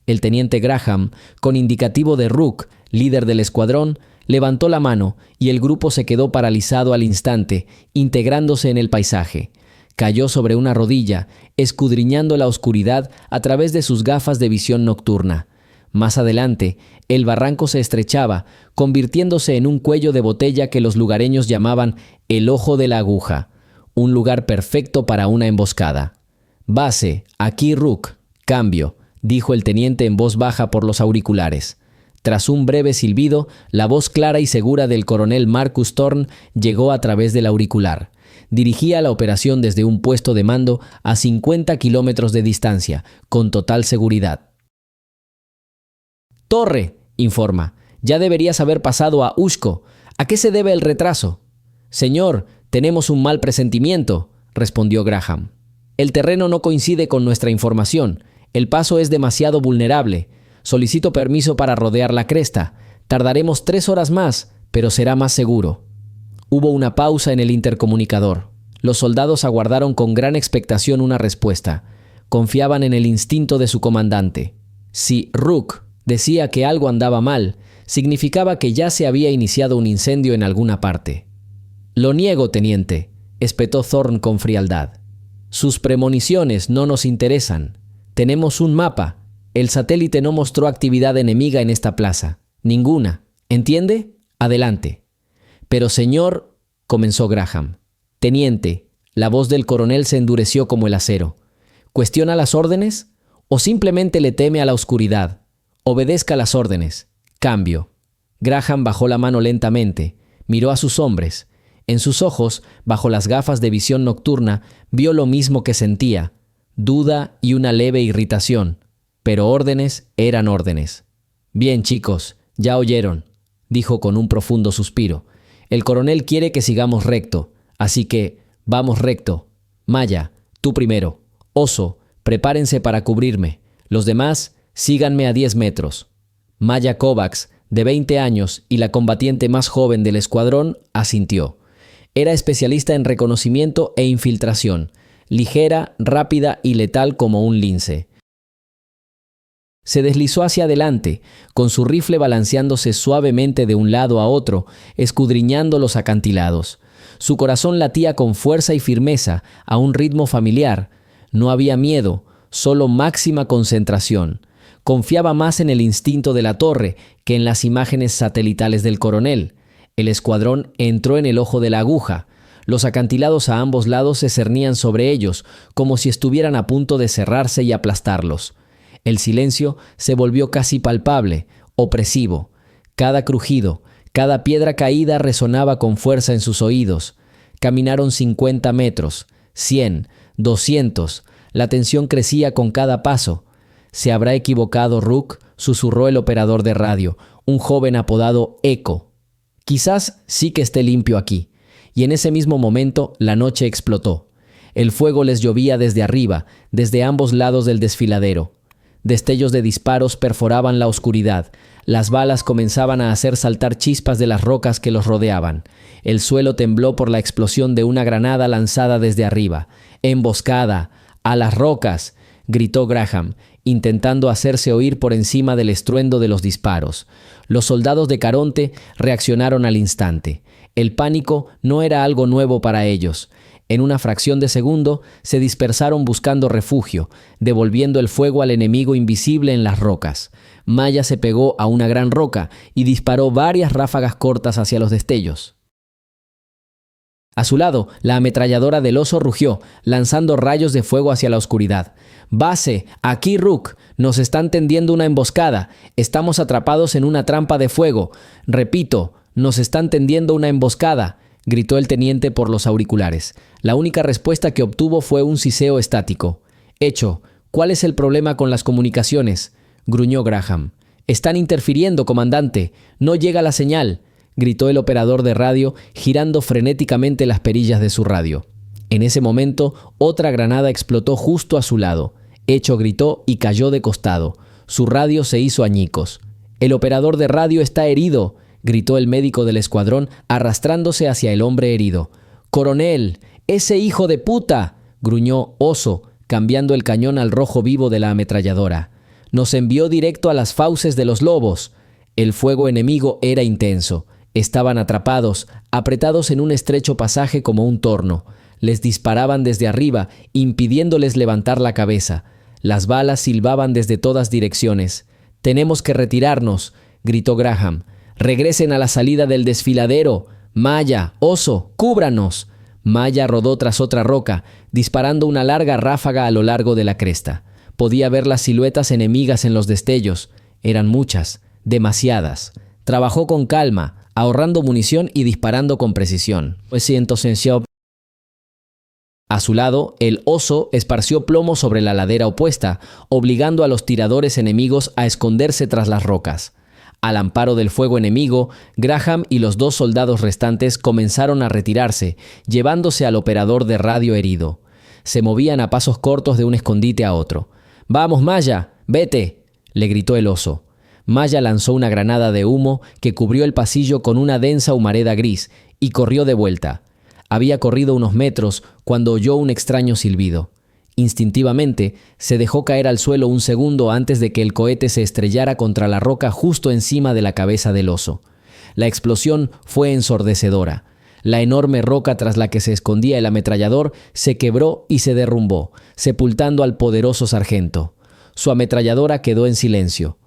El teniente Graham, con indicativo de Rook, líder del escuadrón, levantó la mano y el grupo se quedó paralizado al instante, integrándose en el paisaje. Cayó sobre una rodilla, escudriñando la oscuridad a través de sus gafas de visión nocturna. Más adelante, el barranco se estrechaba, convirtiéndose en un cuello de botella que los lugareños llamaban el ojo de la aguja, un lugar perfecto para una emboscada. «Base, aquí Rook, cambio», dijo el teniente en voz baja por los auriculares. Tras un breve silbido, la voz clara y segura del coronel Marcus Thorne llegó a través del auricular. Dirigía la operación desde un puesto de mando a 50 kilómetros de distancia, con total seguridad. «Torre», informa, «ya deberías haber pasado a Ushko. ¿A qué se debe el retraso?» «Señor, tenemos un mal presentimiento», respondió Graham. «El terreno no coincide con nuestra información. El paso es demasiado vulnerable. Solicito permiso para rodear la cresta. Tardaremos 3 horas más, pero será más seguro». Hubo una pausa en el intercomunicador. Los soldados aguardaron con gran expectación una respuesta. Confiaban en el instinto de su comandante. Si Rook decía que algo andaba mal, significaba que ya se había iniciado un incendio en alguna parte. «Lo niego, teniente», espetó Thorne con frialdad. «Sus premoniciones no nos interesan. Tenemos un mapa. El satélite no mostró actividad enemiga en esta plaza. Ninguna. ¿Entiende? Adelante». «Pero señor», comenzó Graham. «Teniente», la voz del coronel se endureció como el acero. «¿Cuestiona las órdenes? ¿O simplemente le teme a la oscuridad? Obedezca las órdenes. Cambio». Graham bajó la mano lentamente, miró a sus hombres. En sus ojos, bajo las gafas de visión nocturna, vio lo mismo que sentía, duda y una leve irritación. Pero órdenes eran órdenes. «Bien, chicos, ya oyeron», dijo con un profundo suspiro. «El coronel quiere que sigamos recto, así que vamos recto. Maya, tú primero. Oso, prepárense para cubrirme. Los demás, síganme a 10 metros». Maya Kovacs, de 20 años y la combatiente más joven del escuadrón, asintió. Era especialista en reconocimiento e infiltración, ligera, rápida y letal como un lince. Se deslizó hacia adelante, con su rifle balanceándose suavemente de un lado a otro, escudriñando los acantilados. Su corazón latía con fuerza y firmeza, a un ritmo familiar. No había miedo, solo máxima concentración. Confiaba más en el instinto de la torre que en las imágenes satelitales del coronel. El escuadrón entró en el ojo de la aguja. Los acantilados a ambos lados se cernían sobre ellos, como si estuvieran a punto de cerrarse y aplastarlos. El silencio se volvió casi palpable, opresivo. Cada crujido, cada piedra caída resonaba con fuerza en sus oídos. Caminaron 50 metros, 100, 200. La tensión crecía con cada paso. «¿Se habrá equivocado Rook?», susurró el operador de radio, un joven apodado Echo. «Quizás sí que esté limpio aquí». Y en ese mismo momento la noche explotó. El fuego les llovía desde arriba, desde ambos lados del desfiladero. Destellos de disparos perforaban la oscuridad. Las balas comenzaban a hacer saltar chispas de las rocas que los rodeaban. El suelo tembló por la explosión de una granada lanzada desde arriba. «¡Emboscada! ¡A las rocas!», gritó Graham, intentando hacerse oír por encima del estruendo de los disparos. Los soldados de Caronte reaccionaron al instante. El pánico no era algo nuevo para ellos. En una fracción de segundo se dispersaron buscando refugio, devolviendo el fuego al enemigo invisible en las rocas. Maya se pegó a una gran roca y disparó varias ráfagas cortas hacia los destellos. A su lado, la ametralladora del oso rugió, lanzando rayos de fuego hacia la oscuridad. «Base, aquí Rook, nos están tendiendo una emboscada. Estamos atrapados en una trampa de fuego. Repito, nos están tendiendo una emboscada», gritó el teniente por los auriculares. La única respuesta que obtuvo fue un siseo estático. «Hecho, ¿cuál es el problema con las comunicaciones?», gruñó Graham. «Están interfiriendo, comandante. No llega la señal», gritó el operador de radio, girando frenéticamente las perillas de su radio. En ese momento, otra granada explotó justo a su lado. Hecho gritó y cayó de costado. Su radio se hizo añicos. «El operador de radio está herido», gritó el médico del escuadrón arrastrándose hacia el hombre herido. «¡Coronel! ¡Ese hijo de puta!», gruñó Oso, cambiando el cañón al rojo vivo de la ametralladora. «Nos envió directo a las fauces de los lobos». El fuego enemigo era intenso. Estaban atrapados, apretados en un estrecho pasaje como un torno. Les disparaban desde arriba, impidiéndoles levantar la cabeza. Las balas silbaban desde todas direcciones. «Tenemos que retirarnos», gritó Graham. «Regresen a la salida del desfiladero. Maya, Oso, cúbranos». Maya rodó tras otra roca, disparando una larga ráfaga a lo largo de la cresta. Podía ver las siluetas enemigas en los destellos. Eran muchas, demasiadas. Trabajó con calma, ahorrando munición y disparando con precisión. A su lado, el Oso esparció plomo sobre la ladera opuesta, obligando a los tiradores enemigos a esconderse tras las rocas. Al amparo del fuego enemigo, Graham y los 2 soldados restantes comenzaron a retirarse, llevándose al operador de radio herido. Se movían a pasos cortos de un escondite a otro. «¡Vamos, Maya! ¡Vete!», le gritó el Oso. Maya lanzó una granada de humo que cubrió el pasillo con una densa humareda gris y corrió de vuelta. Había corrido unos metros cuando oyó un extraño silbido. Instintivamente, se dejó caer al suelo un segundo antes de que el cohete se estrellara contra la roca justo encima de la cabeza del Oso. La explosión fue ensordecedora. La enorme roca tras la que se escondía el ametrallador se quebró y se derrumbó, sepultando al poderoso sargento. Su ametralladora quedó en silencio.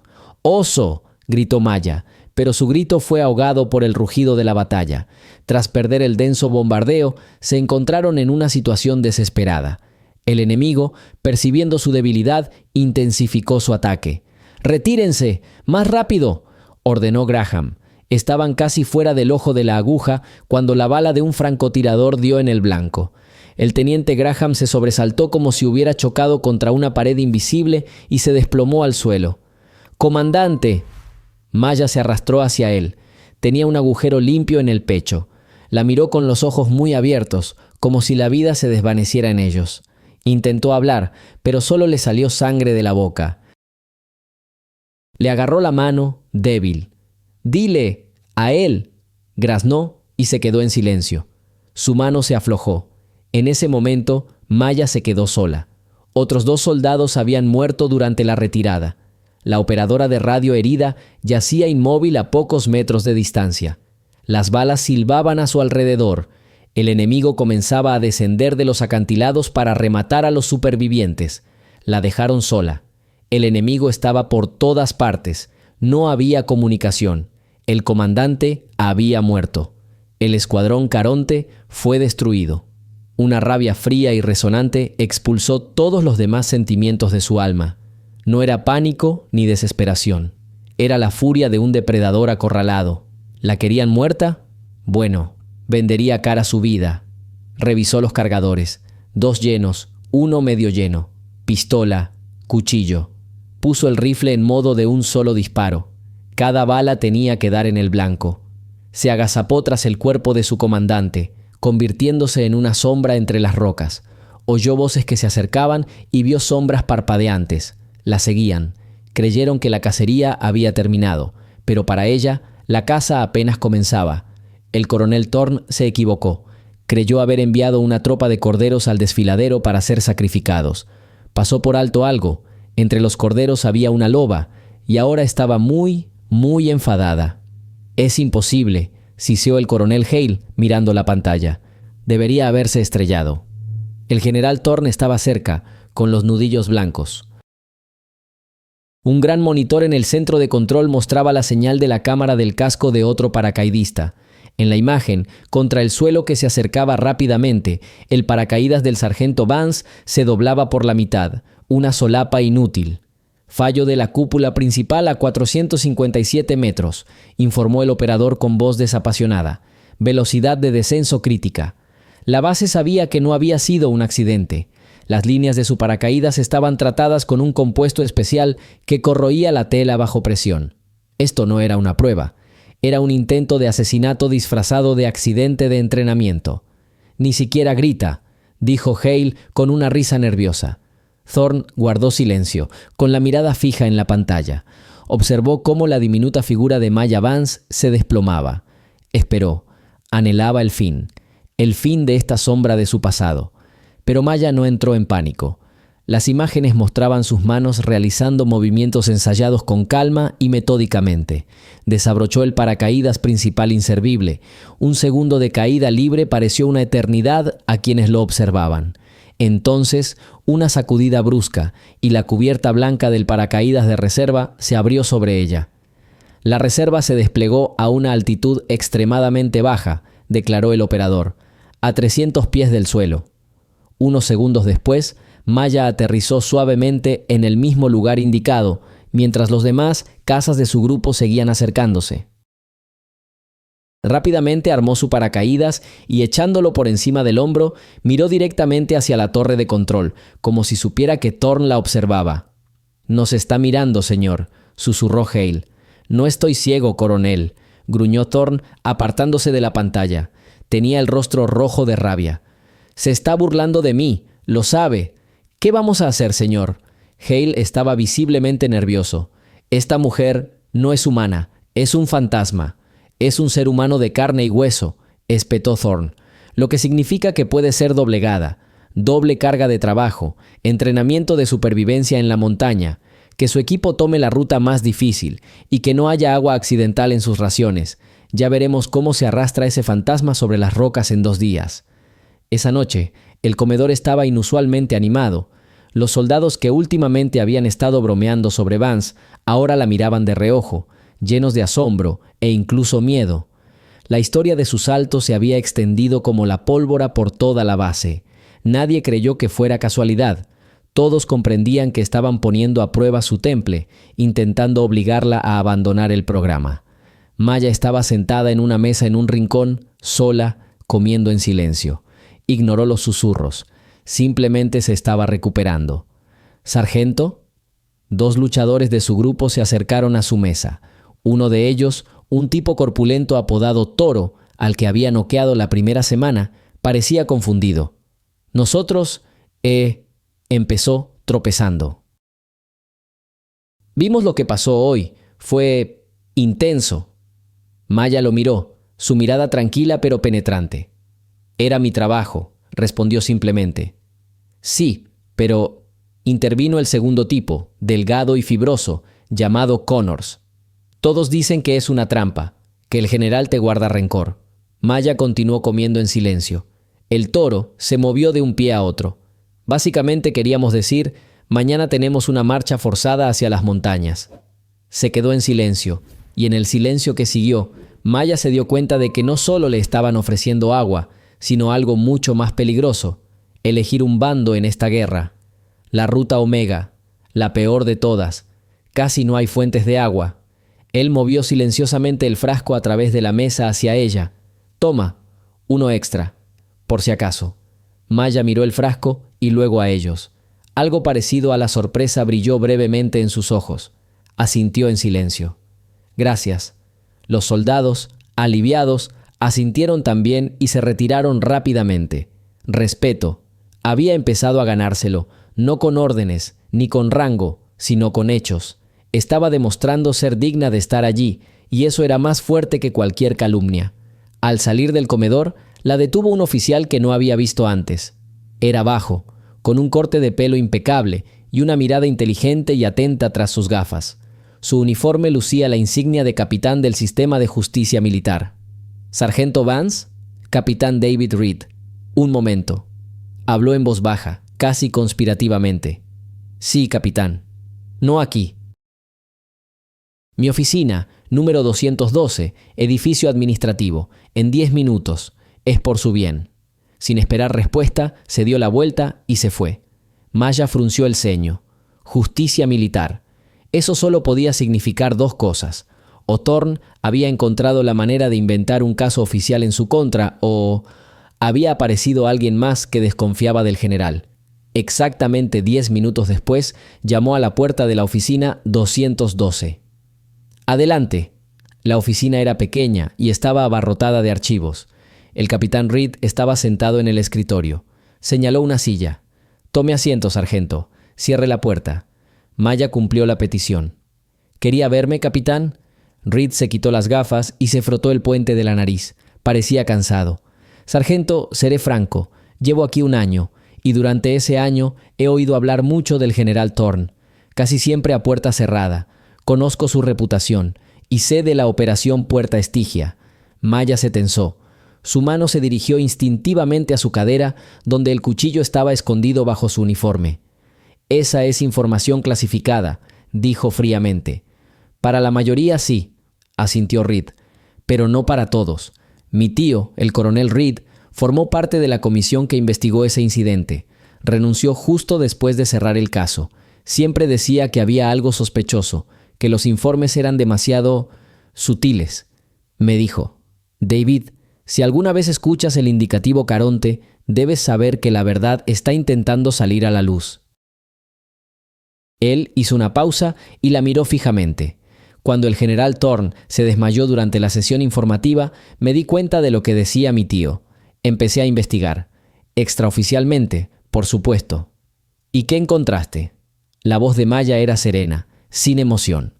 «¡Oso!», gritó Maya, pero su grito fue ahogado por el rugido de la batalla. Tras perder el denso bombardeo, se encontraron en una situación desesperada. El enemigo, percibiendo su debilidad, intensificó su ataque. «¡Retírense! ¡Más rápido!», ordenó Graham. Estaban casi fuera del ojo de la aguja cuando la bala de un francotirador dio en el blanco. El teniente Graham se sobresaltó como si hubiera chocado contra una pared invisible y se desplomó al suelo. «¡Comandante!». Maya se arrastró hacia él. Tenía un agujero limpio en el pecho. La miró con los ojos muy abiertos, como si la vida se desvaneciera en ellos. Intentó hablar, pero solo le salió sangre de la boca. Le agarró la mano, débil. «¡Dile! ¡A él!», graznó y se quedó en silencio. Su mano se aflojó. En ese momento, Maya se quedó sola. Otros 2 soldados habían muerto durante la retirada. La operadora de radio herida yacía inmóvil a pocos metros de distancia. Las balas silbaban a su alrededor. El enemigo comenzaba a descender de los acantilados para rematar a los supervivientes. La dejaron sola. El enemigo estaba por todas partes. No había comunicación. El comandante había muerto. El escuadrón Caronte fue destruido. Una rabia fría y resonante expulsó todos los demás sentimientos de su alma. No era pánico ni desesperación. Era la furia de un depredador acorralado. ¿La querían muerta? Bueno, vendería cara su vida. Revisó los cargadores. 2 llenos, 1 medio lleno. Pistola, cuchillo. Puso el rifle en modo de un solo disparo. Cada bala tenía que dar en el blanco. Se agazapó tras el cuerpo de su comandante, convirtiéndose en una sombra entre las rocas. Oyó voces que se acercaban y vio sombras parpadeantes. La seguían. Creyeron que la cacería había terminado, pero para ella la caza apenas comenzaba. El coronel Thorne se equivocó. Creyó haber enviado una tropa de corderos al desfiladero para ser sacrificados. Pasó por alto algo. Entre los corderos había una loba, y ahora estaba muy enfadada. «Es imposible», siseó el coronel Hale mirando la pantalla. Debería haberse estrellado. El general Thorne estaba cerca, con los nudillos blancos. Un gran monitor en el centro de control mostraba la señal de la cámara del casco de otro paracaidista. En la imagen, contra el suelo que se acercaba rápidamente, el paracaídas del sargento Vance se doblaba por la mitad, una solapa inútil. «Fallo de la cúpula principal a 457 metros», informó el operador con voz desapasionada. «Velocidad de descenso crítica». La base sabía que no había sido un accidente. Las líneas de su paracaídas estaban tratadas con un compuesto especial que corroía la tela bajo presión. Esto no era una prueba. Era un intento de asesinato disfrazado de accidente de entrenamiento. «Ni siquiera grita», dijo Hale con una risa nerviosa. Thorne guardó silencio, con la mirada fija en la pantalla. Observó cómo la diminuta figura de Maya Vance se desplomaba. Esperó. Anhelaba el fin de esta sombra de su pasado. Pero Maya no entró en pánico. Las imágenes mostraban sus manos realizando movimientos ensayados con calma y metódicamente. Desabrochó el paracaídas principal inservible. Un segundo de caída libre pareció una eternidad a quienes lo observaban. Entonces, una sacudida brusca y la cubierta blanca del paracaídas de reserva se abrió sobre ella. La reserva se desplegó a una altitud extremadamente baja, declaró el operador, a 300 pies del suelo. Unos segundos después, Maya aterrizó suavemente en el mismo lugar indicado, mientras los demás cazas de su grupo seguían acercándose. Rápidamente armó su paracaídas y, echándolo por encima del hombro, miró directamente hacia la torre de control, como si supiera que Thorne la observaba. «Nos está mirando, señor», susurró Hale. «No estoy ciego, coronel», gruñó Thorne, apartándose de la pantalla. Tenía el rostro rojo de rabia. «Se está burlando de mí, lo sabe. ¿Qué vamos a hacer, señor?» Hale estaba visiblemente nervioso. «Esta mujer no es humana, es un fantasma. Es un ser humano de carne y hueso», espetó Thorne, «lo que significa que puede ser doblegada, doble carga de trabajo, entrenamiento de supervivencia en la montaña, que su equipo tome la ruta más difícil y que no haya agua accidental en sus raciones. Ya veremos cómo se arrastra ese fantasma sobre las rocas en 2 días». Esa noche, el comedor estaba inusualmente animado. Los soldados que últimamente habían estado bromeando sobre Vance ahora la miraban de reojo, llenos de asombro e incluso miedo. La historia de su salto se había extendido como la pólvora por toda la base. Nadie creyó que fuera casualidad. Todos comprendían que estaban poniendo a prueba su temple, intentando obligarla a abandonar el programa. Maya estaba sentada en una mesa en un rincón, sola, comiendo en silencio. Ignoró los susurros. Simplemente se estaba recuperando. «¿Sargento?» 2 luchadores de su grupo se acercaron a su mesa. Uno de ellos, un tipo corpulento apodado Toro, al que había noqueado la primera semana, parecía confundido. «Nosotros, empezó tropezando. «Vimos lo que pasó hoy. Fue intenso». Maya lo miró, su mirada tranquila pero penetrante. «Era mi trabajo», respondió simplemente. «Sí, pero…» intervino el segundo tipo, delgado y fibroso, llamado Connors. «Todos dicen que es una trampa, que el general te guarda rencor». Maya continuó comiendo en silencio. El Toro se movió de un pie a otro. «Básicamente queríamos decir, mañana tenemos una marcha forzada hacia las montañas». Se quedó en silencio, y en el silencio que siguió, Maya se dio cuenta de que no solo le estaban ofreciendo agua, sino algo mucho más peligroso: elegir un bando en esta guerra. La ruta Omega, la peor de todas. Casi no hay fuentes de agua. Él movió silenciosamente el frasco a través de la mesa hacia ella. «Toma, uno extra, por si acaso». Maya miró el frasco y luego a ellos. Algo parecido a la sorpresa brilló brevemente en sus ojos. Asintió en silencio. «Gracias». Los soldados, aliviados, asintieron también y se retiraron rápidamente. Respeto. Había empezado a ganárselo, no con órdenes, ni con rango, sino con hechos. Estaba demostrando ser digna de estar allí, y eso era más fuerte que cualquier calumnia. Al salir del comedor, la detuvo un oficial que no había visto antes. Era bajo, con un corte de pelo impecable y una mirada inteligente y atenta tras sus gafas. Su uniforme lucía la insignia de capitán del sistema de justicia militar. «¿Sargento Vance?» «Capitán David Reed». «Un momento». Habló en voz baja, casi conspirativamente. «Sí, capitán». «No aquí». «Mi oficina, número 212, edificio administrativo, en 10 minutos. Es por su bien». Sin esperar respuesta, se dio la vuelta y se fue. Maya frunció el ceño. Justicia militar. Eso solo podía significar 2 cosas. O Thorne había encontrado la manera de inventar un caso oficial en su contra, o había aparecido alguien más que desconfiaba del general. Exactamente 10 minutos después, llamó a la puerta de la oficina 212. «Adelante». La oficina era pequeña y estaba abarrotada de archivos. El capitán Reed estaba sentado en el escritorio. Señaló una silla. «Tome asiento, sargento. Cierre la puerta». Maya cumplió la petición. ¿Quería verme, capitán? Reed se quitó las gafas y se frotó el puente de la nariz. Parecía cansado. Sargento, seré franco. Llevo aquí 1 año, y durante ese año he oído hablar mucho del general Thorne, casi siempre a puerta cerrada. Conozco su reputación, y sé de la operación Puerta Estigia. Maya se tensó. Su mano se dirigió instintivamente a su cadera, donde el cuchillo estaba escondido bajo su uniforme. «Esa es información clasificada», dijo fríamente. «Para la mayoría sí», asintió Reed, «pero no para todos. Mi tío, el coronel Reed, formó parte de la comisión que investigó ese incidente. Renunció justo después de cerrar el caso. Siempre decía que había algo sospechoso, que los informes eran demasiado sutiles. Me dijo, David, si alguna vez escuchas el indicativo Caronte, debes saber que la verdad está intentando salir a la luz». Él hizo una pausa y la miró fijamente. Cuando el general Thorne se desmayó durante la sesión informativa, me di cuenta de lo que decía mi tío. Empecé a investigar. Extraoficialmente, por supuesto. ¿Y qué encontraste? La voz de Maya era serena, sin emoción.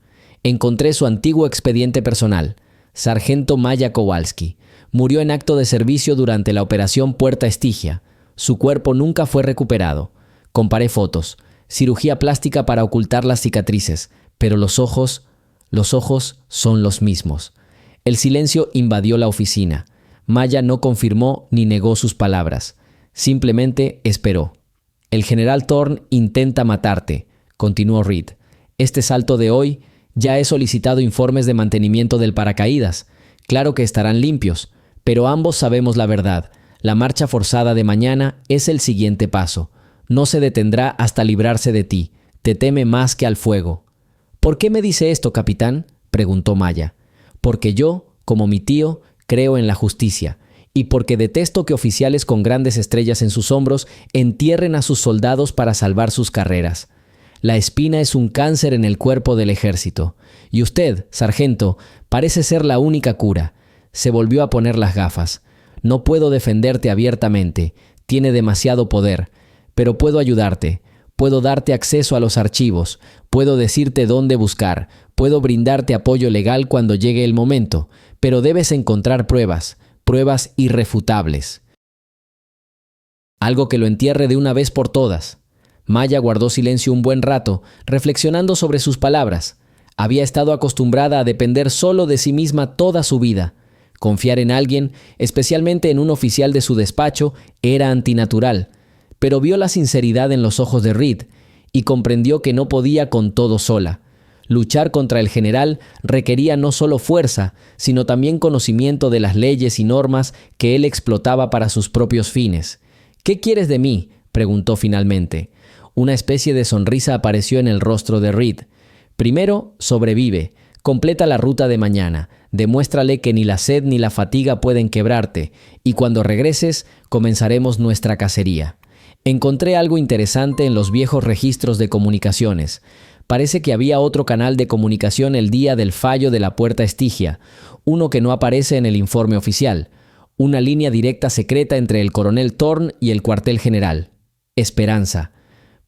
Encontré su antiguo expediente personal. Sargento Maya Kowalski. Murió en acto de servicio durante la operación Puerta Estigia. Su cuerpo nunca fue recuperado. Comparé fotos. Cirugía plástica para ocultar las cicatrices, pero los ojos son los mismos. El silencio invadió la oficina. Maya no confirmó ni negó sus palabras. Simplemente esperó. «El general Thorne intenta matarte», continuó Reed. «Este salto de hoy, ya he solicitado informes de mantenimiento del paracaídas. Claro que estarán limpios, pero ambos sabemos la verdad. La marcha forzada de mañana es el siguiente paso. No se detendrá hasta librarse de ti. Te teme más que al fuego». «¿Por qué me dice esto, capitán?», preguntó Maya. «Porque yo, como mi tío, creo en la justicia, y porque detesto que oficiales con grandes estrellas en sus hombros entierren a sus soldados para salvar sus carreras. La espina es un cáncer en el cuerpo del ejército, y usted, sargento, parece ser la única cura». Se volvió a poner las gafas. «No puedo defenderte abiertamente, tiene demasiado poder, pero puedo ayudarte. Puedo darte acceso a los archivos, puedo decirte dónde buscar, puedo brindarte apoyo legal cuando llegue el momento, pero debes encontrar pruebas irrefutables. Algo que lo entierre de una vez por todas». Maya guardó silencio un buen rato, reflexionando sobre sus palabras. Había estado acostumbrada a depender solo de sí misma toda su vida. Confiar en alguien, especialmente en un oficial de su despacho, era antinatural. Pero vio la sinceridad en los ojos de Reed y comprendió que no podía con todo sola. Luchar contra el general requería no solo fuerza, sino también conocimiento de las leyes y normas que él explotaba para sus propios fines. «¿Qué quieres de mí?», preguntó finalmente. Una especie de sonrisa apareció en el rostro de Reed. «Primero, sobrevive. Completa la ruta de mañana. Demuéstrale que ni la sed ni la fatiga pueden quebrarte, y cuando regreses, comenzaremos nuestra cacería». Encontré algo interesante en los viejos registros de comunicaciones. Parece que había otro canal de comunicación el día del fallo de la Puerta Estigia, uno que no aparece en el informe oficial. Una línea directa secreta entre el coronel Thorne y el cuartel general. Esperanza.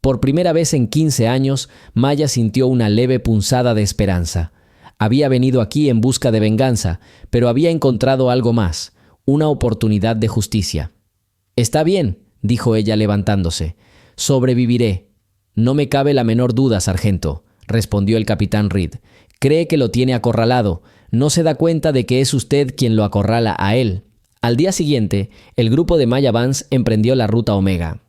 Por primera vez en 15 años, Maya sintió una leve punzada de esperanza. Había venido aquí en busca de venganza, pero había encontrado algo más, una oportunidad de justicia. «Está bien», dijo ella levantándose. «Sobreviviré». «No me cabe la menor duda, sargento», respondió el capitán Reed. «Cree que lo tiene acorralado. No se da cuenta de que es usted quien lo acorrala a él». Al día siguiente, el grupo de Maya Vance emprendió la ruta Omega.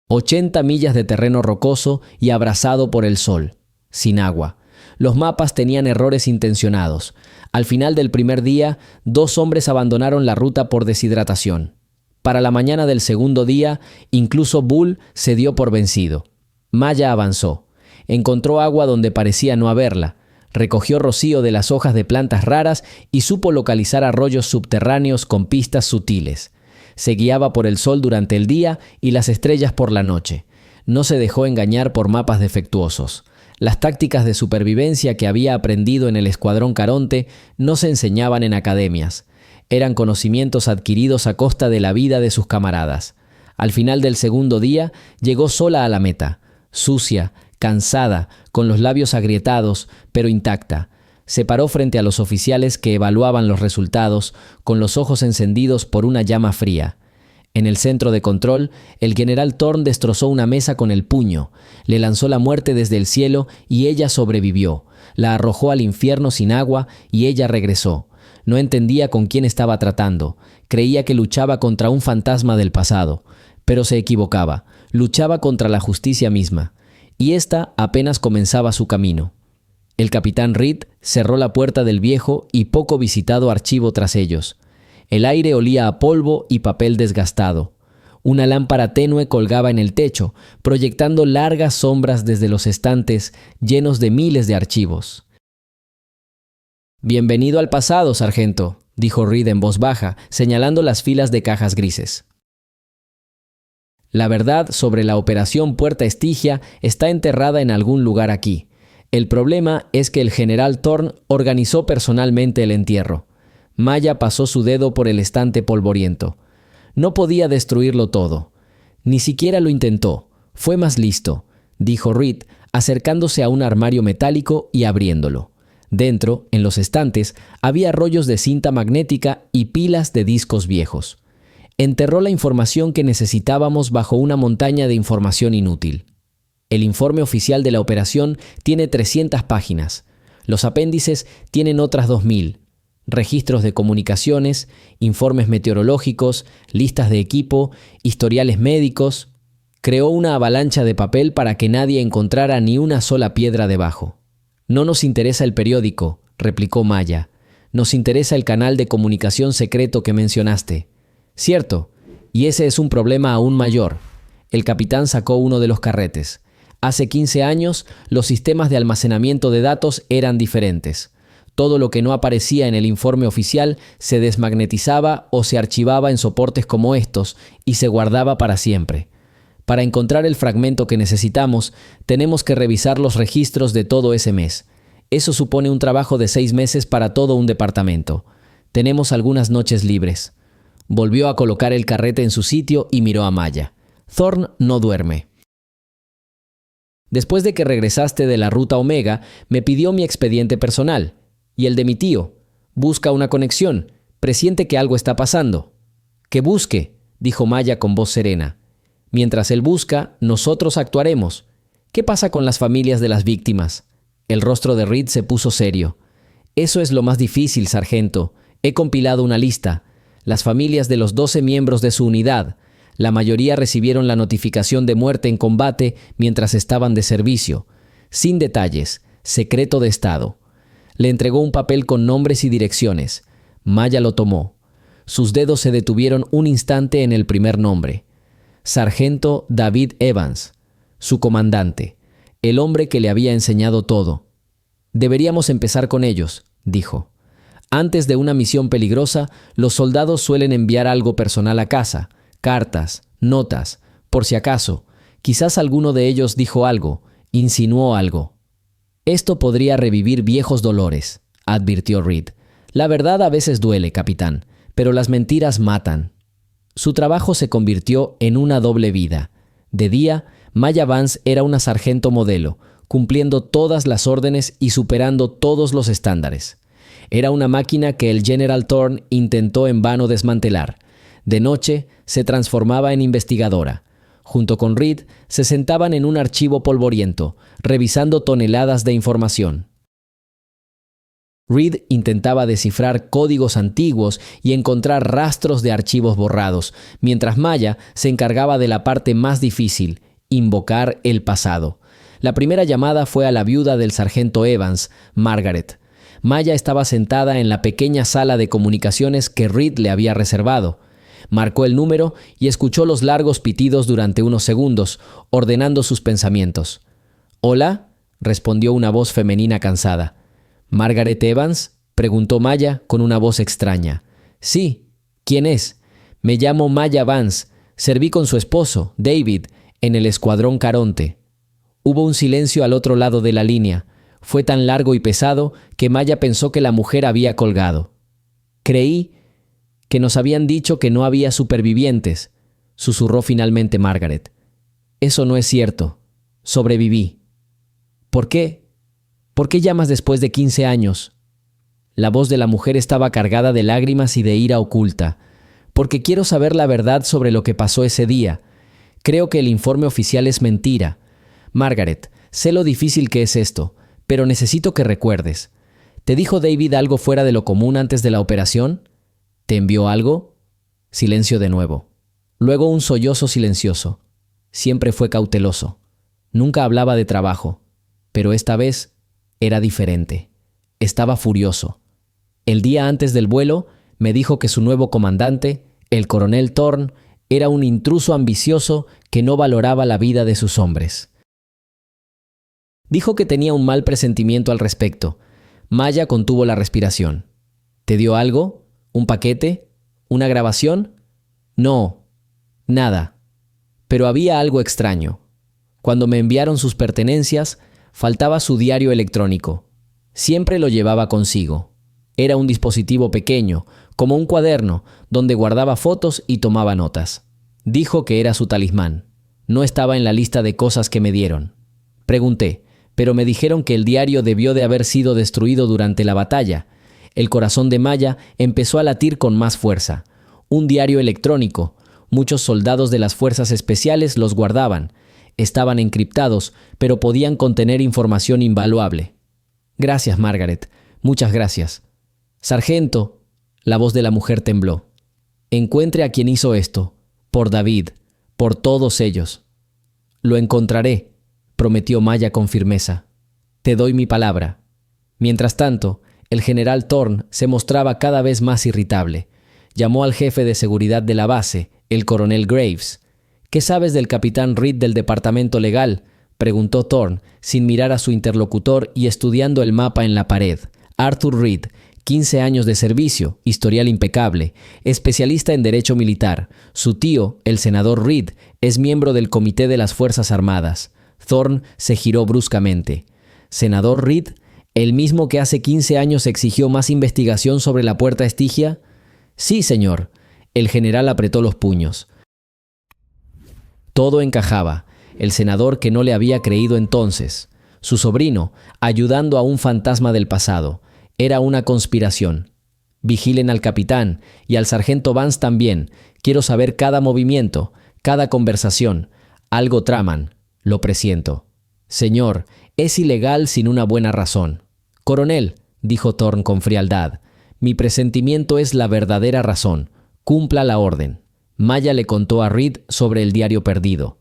80 millas de terreno rocoso y abrasado por el sol, sin agua. Los mapas tenían errores intencionados. Al final del primer día, 2 hombres abandonaron la ruta por deshidratación. Para la mañana del segundo día, incluso Bull se dio por vencido. Maya avanzó. Encontró agua donde parecía no haberla. Recogió rocío de las hojas de plantas raras y supo localizar arroyos subterráneos con pistas sutiles. Se guiaba por el sol durante el día y las estrellas por la noche. No se dejó engañar por mapas defectuosos. Las tácticas de supervivencia que había aprendido en el escuadrón Caronte no se enseñaban en academias. Eran conocimientos adquiridos a costa de la vida de sus camaradas. Al final del segundo día, llegó sola a la meta. Sucia, cansada, con los labios agrietados, pero intacta. Se paró frente a los oficiales que evaluaban los resultados, con los ojos encendidos por una llama fría. En el centro de control, el general Thorne destrozó una mesa con el puño, le lanzó la muerte desde el cielo y ella sobrevivió. La arrojó al infierno sin agua y ella regresó. No entendía con quién estaba tratando. Creía que luchaba contra un fantasma del pasado, pero se equivocaba. Luchaba contra la justicia misma, y ésta apenas comenzaba su camino. El capitán Reed cerró la puerta del viejo y poco visitado archivo tras ellos. El aire olía a polvo y papel desgastado. Una lámpara tenue colgaba en el techo, proyectando largas sombras desde los estantes llenos de miles de archivos. «Bienvenido al pasado, sargento», dijo Reed en voz baja, señalando las filas de cajas grises. La verdad sobre la operación Puerta Estigia está enterrada en algún lugar aquí. El problema es que el general Thorne organizó personalmente el entierro. Maya pasó su dedo por el estante polvoriento. No podía destruirlo todo. Ni siquiera lo intentó. Fue más listo, dijo Reed, acercándose a un armario metálico y abriéndolo. Dentro, en los estantes, había rollos de cinta magnética y pilas de discos viejos. Enterró la información que necesitábamos bajo una montaña de información inútil. El informe oficial de la operación tiene 300 páginas. Los apéndices tienen otras 2000. Registros de comunicaciones, informes meteorológicos, listas de equipo, historiales médicos. Creó una avalancha de papel para que nadie encontrara ni una sola piedra debajo. «No nos interesa el periódico», replicó Maya. «Nos interesa el canal de comunicación secreto que mencionaste». «Cierto, y ese es un problema aún mayor». El capitán sacó uno de los carretes. Hace 15 años, los sistemas de almacenamiento de datos eran diferentes. Todo lo que no aparecía en el informe oficial se desmagnetizaba o se archivaba en soportes como estos y se guardaba para siempre. Para encontrar el fragmento que necesitamos, tenemos que revisar los registros de todo ese mes. Eso supone un trabajo de 6 meses para todo un departamento. Tenemos algunas noches libres. Volvió a colocar el carrete en su sitio y miró a Maya. «Thorne no duerme. Después de que regresaste de la ruta Omega, me pidió mi expediente personal. Y el de mi tío. Busca una conexión. Presiente que algo está pasando». «Que busque», dijo Maya con voz serena. «Mientras él busca, nosotros actuaremos. ¿Qué pasa con las familias de las víctimas?» El rostro de Reed se puso serio. «Eso es lo más difícil, sargento. He compilado una lista. Las familias de los 12 miembros de su unidad. La mayoría recibieron la notificación de muerte en combate mientras estaban de servicio. Sin detalles. Secreto de Estado». Le entregó un papel con nombres y direcciones. Maya lo tomó. Sus dedos se detuvieron un instante en el primer nombre. Sargento David Evans, su comandante, el hombre que le había enseñado todo. «Deberíamos empezar con ellos», dijo. «Antes de una misión peligrosa, los soldados suelen enviar algo personal a casa, cartas, notas, por si acaso. Quizás alguno de ellos dijo algo, insinuó algo». «Esto podría revivir viejos dolores», advirtió Reed. «La verdad a veces duele, capitán, pero las mentiras matan». Su trabajo se convirtió en una doble vida. De día, Maya Vance era una sargento modelo, cumpliendo todas las órdenes y superando todos los estándares. Era una máquina que el General Thorne intentó en vano desmantelar. De noche, se transformaba en investigadora. Junto con Reed, se sentaban en un archivo polvoriento, revisando toneladas de información. Reed intentaba descifrar códigos antiguos y encontrar rastros de archivos borrados, mientras Maya se encargaba de la parte más difícil, invocar el pasado. La primera llamada fue a la viuda del sargento Evans, Margaret. Maya estaba sentada en la pequeña sala de comunicaciones que Reed le había reservado. Marcó el número y escuchó los largos pitidos durante unos segundos, ordenando sus pensamientos. «¿Hola?», respondió una voz femenina cansada. «¿Margaret Evans?», preguntó Maya con una voz extraña. «Sí. ¿Quién es?». «Me llamo Maya Vance. Serví con su esposo, David, en el escuadrón Caronte». Hubo un silencio al otro lado de la línea. Fue tan largo y pesado que Maya pensó que la mujer había colgado. «Creí que nos habían dicho que no había supervivientes», susurró finalmente Margaret. «Eso no es cierto. Sobreviví». ¿Por qué? ¿Por qué llamas después de 15 años? La voz de la mujer estaba cargada de lágrimas y de ira oculta. Porque quiero saber la verdad sobre lo que pasó ese día. Creo que el informe oficial es mentira. Margaret, sé lo difícil que es esto, pero necesito que recuerdes. ¿Te dijo David algo fuera de lo común antes de la operación? ¿Te envió algo? Silencio de nuevo. Luego un sollozo silencioso. Siempre fue cauteloso. Nunca hablaba de trabajo, pero esta vez era diferente. Estaba furioso. El día antes del vuelo, me dijo que su nuevo comandante, el coronel Thorne, era un intruso ambicioso que no valoraba la vida de sus hombres. Dijo que tenía un mal presentimiento al respecto. Maya contuvo la respiración. ¿Te dio algo? ¿Un paquete? ¿Una grabación? No, nada. Pero había algo extraño. Cuando me enviaron sus pertenencias, faltaba su diario electrónico. Siempre lo llevaba consigo. Era un dispositivo pequeño, como un cuaderno, donde guardaba fotos y tomaba notas. Dijo que era su talismán. No estaba en la lista de cosas que me dieron. Pregunté, pero me dijeron que el diario debió de haber sido destruido durante la batalla. El corazón de Maya empezó a latir con más fuerza. Un diario electrónico. Muchos soldados de las fuerzas especiales los guardaban. Estaban encriptados, pero podían contener información invaluable. Gracias, Margaret. Muchas gracias. Sargento, la voz de la mujer tembló. Encuentre a quien hizo esto. Por David. Por todos ellos. Lo encontraré, prometió Maya con firmeza. Te doy mi palabra. Mientras tanto, el general Thorne se mostraba cada vez más irritable. Llamó al jefe de seguridad de la base, el coronel Graves. ¿Qué sabes del capitán Reed del departamento legal?, preguntó Thorne, sin mirar a su interlocutor y estudiando el mapa en la pared. Arthur Reed, 15 años de servicio, historial impecable, especialista en derecho militar. Su tío, el senador Reed, es miembro del Comité de las Fuerzas Armadas. Thorne se giró bruscamente. ¿Senador Reed? ¿El mismo que hace 15 años exigió más investigación sobre la Puerta Estigia? Sí, señor. El general apretó los puños. Todo encajaba. El senador que no le había creído entonces. Su sobrino, ayudando a un fantasma del pasado. Era una conspiración. Vigilen al capitán y al sargento Vance también. Quiero saber cada movimiento, cada conversación. Algo traman. Lo presiento. Señor, es ilegal sin una buena razón. Coronel, dijo Thorne con frialdad, mi presentimiento es la verdadera razón. Cumpla la orden. Maya le contó a Reed sobre el diario perdido.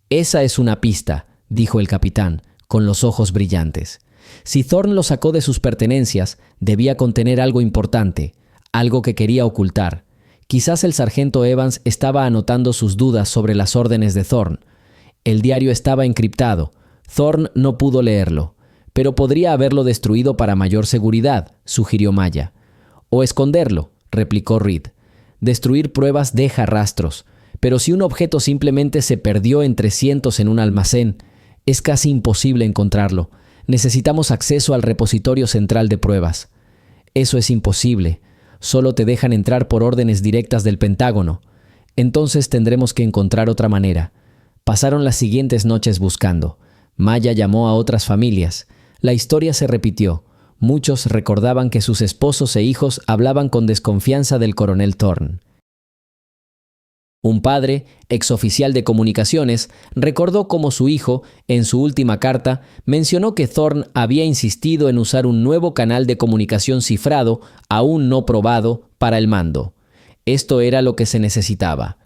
Esa es una pista, dijo el capitán, con los ojos brillantes. Si Thorne lo sacó de sus pertenencias, debía contener algo importante, algo que quería ocultar. Quizás el sargento Evans estaba anotando sus dudas sobre las órdenes de Thorne. El diario estaba encriptado. Thorne no pudo leerlo, pero podría haberlo destruido para mayor seguridad, sugirió Maya. O esconderlo, replicó Reed. Destruir pruebas deja rastros, pero si un objeto simplemente se perdió entre cientos en un almacén, es casi imposible encontrarlo. Necesitamos acceso al repositorio central de pruebas. Eso es imposible. Solo te dejan entrar por órdenes directas del Pentágono. Entonces tendremos que encontrar otra manera. Pasaron las siguientes noches buscando. Maya llamó a otras familias. La historia se repitió. Muchos recordaban que sus esposos e hijos hablaban con desconfianza del coronel Thorne. Un padre, exoficial de comunicaciones, recordó cómo su hijo, en su última carta, mencionó que Thorne había insistido en usar un nuevo canal de comunicación cifrado, aún no probado, para el mando. Esto era lo que se necesitaba.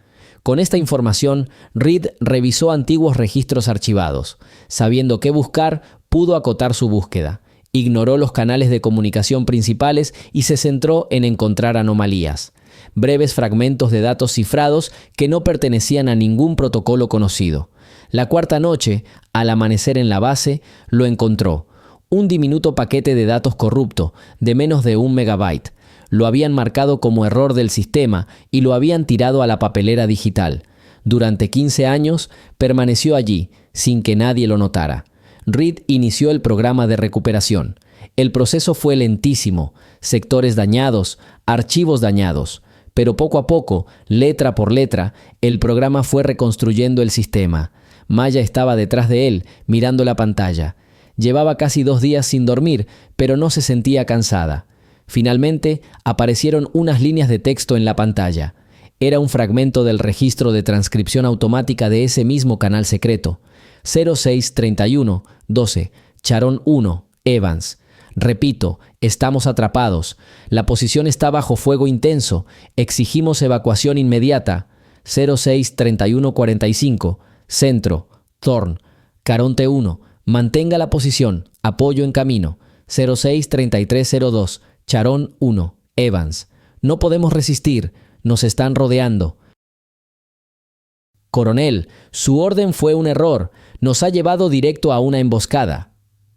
Con esta información, Reed revisó antiguos registros archivados. Sabiendo qué buscar, pudo acotar su búsqueda. Ignoró los canales de comunicación principales y se centró en encontrar anomalías. Breves fragmentos de datos cifrados que no pertenecían a ningún protocolo conocido. La cuarta noche, al amanecer en la base, lo encontró. Un diminuto paquete de datos corrupto, de menos de 1 megabyte. Lo habían marcado como error del sistema y lo habían tirado a la papelera digital. Durante 15 años permaneció allí, sin que nadie lo notara. Reed inició el programa de recuperación. El proceso fue lentísimo, sectores dañados, archivos dañados, pero poco a poco, letra por letra, el programa fue reconstruyendo el sistema. Maya estaba detrás de él, mirando la pantalla. Llevaba casi 2 días sin dormir, pero no se sentía cansada. Finalmente, aparecieron unas líneas de texto en la pantalla. Era un fragmento del registro de transcripción automática de ese mismo canal secreto. 0631 12 Charón 1 Evans. Repito, estamos atrapados. La posición está bajo fuego intenso. Exigimos evacuación inmediata. 063145 Centro, Thorn. Caronte 1. Mantenga la posición. Apoyo en camino. 063302 Charón 1 Evans. No podemos resistir. Nos están rodeando. Coronel, su orden fue un error. Nos ha llevado directo a una emboscada.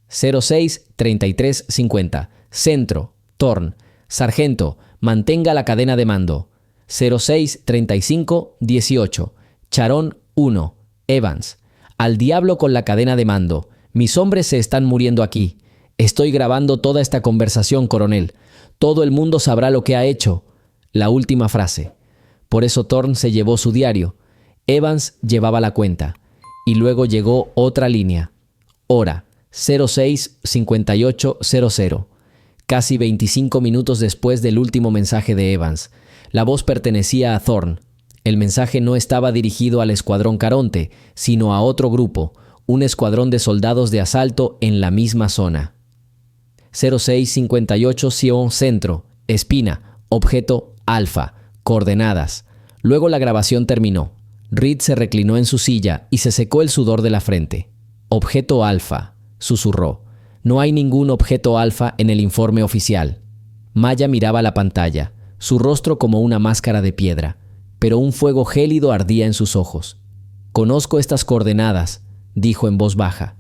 063350 Centro, Thorn. Sargento, mantenga la cadena de mando. 063518 Charón 1 Evans. Al diablo con la cadena de mando. Mis hombres se están muriendo aquí. Estoy grabando toda esta conversación, coronel. Todo el mundo sabrá lo que ha hecho. La última frase. Por eso Thorn se llevó su diario. Evans llevaba la cuenta. Y luego llegó otra línea. Hora 065800. Casi 25 minutos después del último mensaje de Evans. La voz pertenecía a Thorn. El mensaje no estaba dirigido al escuadrón Caronte, sino a otro grupo, un escuadrón de soldados de asalto en la misma zona. 0658 Sion Centro, Espina, objeto Alfa, coordenadas. Luego la grabación terminó. Reed se reclinó en su silla y se secó el sudor de la frente. Objeto Alfa, susurró. No hay ningún objeto Alfa en el informe oficial. Maya miraba la pantalla, su rostro como una máscara de piedra, pero un fuego gélido ardía en sus ojos. Conozco estas coordenadas, dijo en voz baja.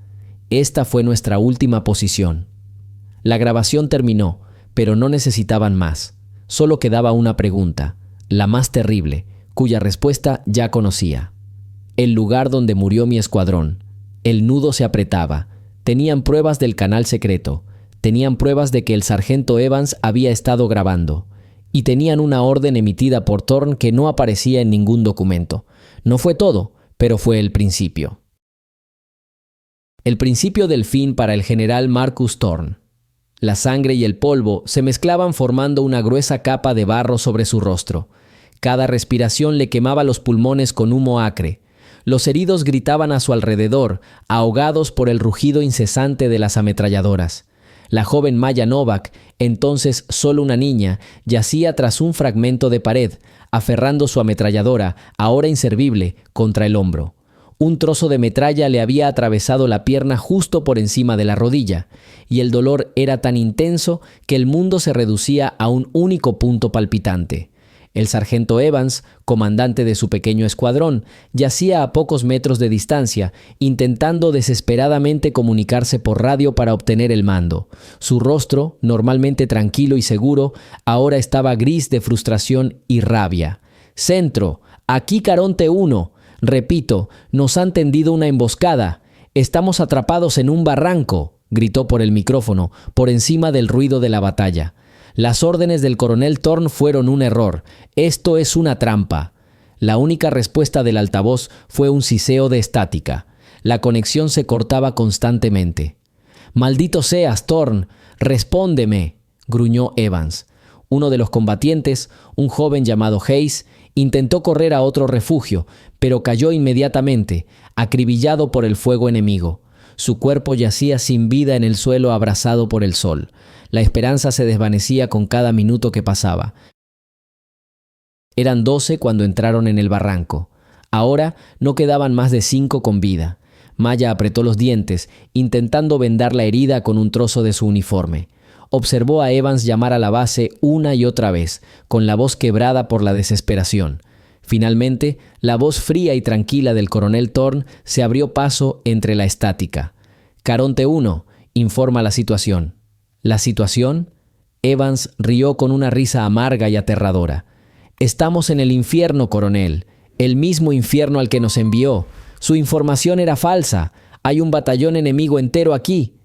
Esta fue nuestra última posición. La grabación terminó, pero no necesitaban más. Solo quedaba una pregunta, la más terrible, cuya respuesta ya conocía. El lugar donde murió mi escuadrón. El nudo se apretaba. Tenían pruebas del canal secreto. Tenían pruebas de que el sargento Evans había estado grabando. Y tenían una orden emitida por Thorn que no aparecía en ningún documento. No fue todo, pero fue el principio. El principio del fin para el general Marcus Thorn. La sangre y el polvo se mezclaban formando una gruesa capa de barro sobre su rostro. Cada respiración le quemaba los pulmones con humo acre. Los heridos gritaban a su alrededor, ahogados por el rugido incesante de las ametralladoras. La joven Maya Novak, entonces solo una niña, yacía tras un fragmento de pared, aferrando su ametralladora, ahora inservible, contra el hombro. Un trozo de metralla le había atravesado la pierna justo por encima de la rodilla, y el dolor era tan intenso que el mundo se reducía a un único punto palpitante. El sargento Evans, comandante de su pequeño escuadrón, yacía a pocos metros de distancia, intentando desesperadamente comunicarse por radio para obtener el mando. Su rostro, normalmente tranquilo y seguro, ahora estaba gris de frustración y rabia. «Centro, aquí Caronte 1. Repito, nos han tendido una emboscada. Estamos atrapados en un barranco», gritó por el micrófono, por encima del ruido de la batalla. Las órdenes del coronel Thorn fueron un error. Esto es una trampa. La única respuesta del altavoz fue un siseo de estática. La conexión se cortaba constantemente. «Maldito seas, Thorn, respóndeme», gruñó Evans. Uno de los combatientes, un joven llamado Hayes, intentó correr a otro refugio, pero cayó inmediatamente, acribillado por el fuego enemigo. Su cuerpo yacía sin vida en el suelo abrasado por el sol. La esperanza se desvanecía con cada minuto que pasaba. Eran 12 cuando entraron en el barranco. Ahora no quedaban más de 5 con vida. Maya apretó los dientes, intentando vendar la herida con un trozo de su uniforme. Observó a Evans llamar a la base una y otra vez, con la voz quebrada por la desesperación. Finalmente, la voz fría y tranquila del coronel Thorn se abrió paso entre la estática. «Caronte 1, informa la situación». ¿La situación? Evans rió con una risa amarga y aterradora. «Estamos en el infierno, coronel. El mismo infierno al que nos envió. Su información era falsa. Hay un batallón enemigo entero aquí».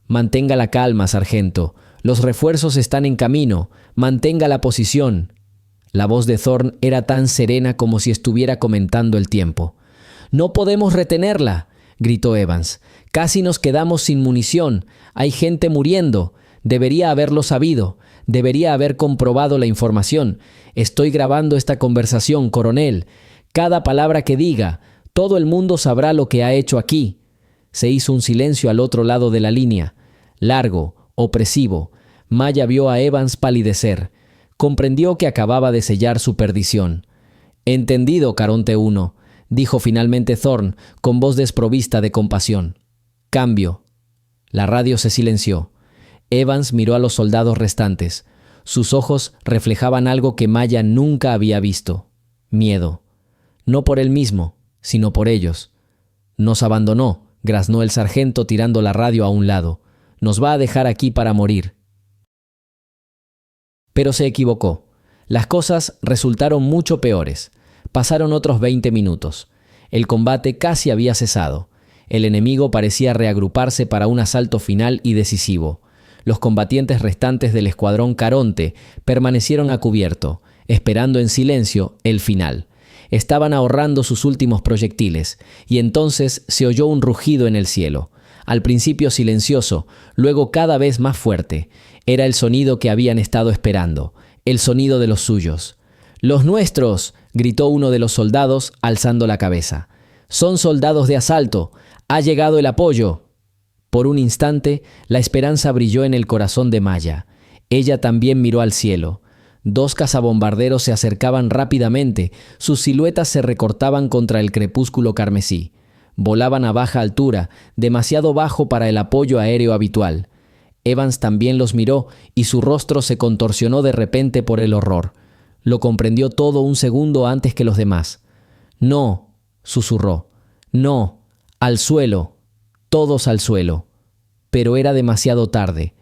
«Mantenga la calma, sargento. Los refuerzos están en camino. Mantenga la posición». La voz de Thorn era tan serena como si estuviera comentando el tiempo. «No podemos retenerla. gritó Evans. «Casi nos quedamos sin munición. Hay gente muriendo. Debería haberlo sabido. Debería haber comprobado la información. Estoy grabando esta conversación, coronel. Cada palabra que diga. Todo el mundo sabrá lo que ha hecho aquí». Se hizo un silencio al otro lado de la línea. Largo, opresivo. Maya vio a Evans palidecer. Comprendió que acababa de sellar su perdición. «Entendido, Caronte 1», dijo finalmente Thorne, con voz desprovista de compasión. «Cambio». La radio se silenció. Evans miró a los soldados restantes. Sus ojos reflejaban algo que Maya nunca había visto: miedo. No por él mismo, sino por ellos. «Nos abandonó», graznó el sargento tirando la radio a un lado. «Nos va a dejar aquí para morir». Pero se equivocó. Las cosas resultaron mucho peores. Pasaron otros 20 minutos. El combate casi había cesado. El enemigo parecía reagruparse para un asalto final y decisivo. Los combatientes restantes del escuadrón Caronte permanecieron a cubierto, esperando en silencio el final. Estaban ahorrando sus últimos proyectiles, y entonces se oyó un rugido en el cielo. Al principio silencioso, luego cada vez más fuerte. Era el sonido que habían estado esperando, el sonido de los suyos. «¡Los nuestros!», gritó uno de los soldados, alzando la cabeza. «Son soldados de asalto. Ha llegado el apoyo». Por un instante, la esperanza brilló en el corazón de Maya. Ella también miró al cielo. 2 cazabombarderos se acercaban rápidamente. Sus siluetas se recortaban contra el crepúsculo carmesí. Volaban a baja altura, demasiado bajo para el apoyo aéreo habitual. Evans también los miró y su rostro se contorsionó de repente por el horror. Lo comprendió todo un segundo antes que los demás. «No», susurró. «No, al suelo, todos al suelo». Pero era demasiado tarde.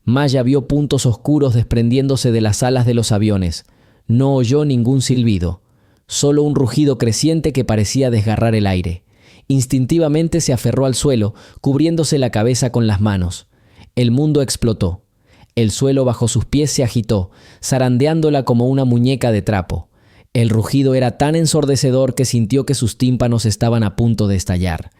Maya vio puntos oscuros desprendiéndose de las alas de los aviones. No oyó ningún silbido, solo un rugido creciente que parecía desgarrar el aire. Instintivamente se aferró al suelo, cubriéndose la cabeza con las manos. El mundo explotó. El suelo bajo sus pies se agitó, zarandeándola como una muñeca de trapo. El rugido era tan ensordecedor que sintió que sus tímpanos estaban a punto de estallar.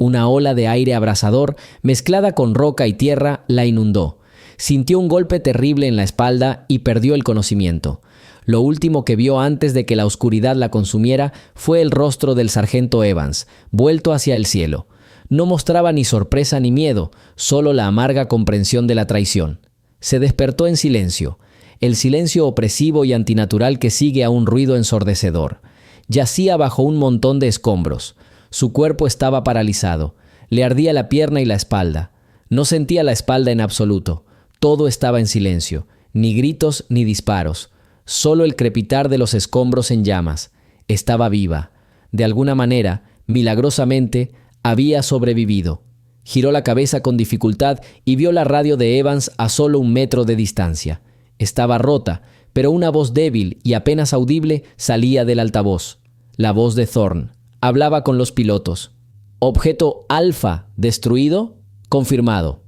Una ola de aire abrasador, mezclada con roca y tierra, la inundó. Sintió un golpe terrible en la espalda y perdió el conocimiento. Lo último que vio antes de que la oscuridad la consumiera fue el rostro del sargento Evans, vuelto hacia el cielo. No mostraba ni sorpresa ni miedo, solo la amarga comprensión de la traición. Se despertó en silencio, el silencio opresivo y antinatural que sigue a un ruido ensordecedor. Yacía bajo un montón de escombros. Su cuerpo estaba paralizado. Le ardía la pierna y la espalda. No sentía la espalda en absoluto. Todo estaba en silencio. Ni gritos ni disparos. Solo el crepitar de los escombros en llamas. Estaba viva. De alguna manera, milagrosamente, había sobrevivido. Giró la cabeza con dificultad y vio la radio de Evans a solo 1 metro de distancia. Estaba rota, pero una voz débil y apenas audible salía del altavoz. La voz de Thorne. Hablaba con los pilotos. «Objeto Alfa destruido. Confirmado».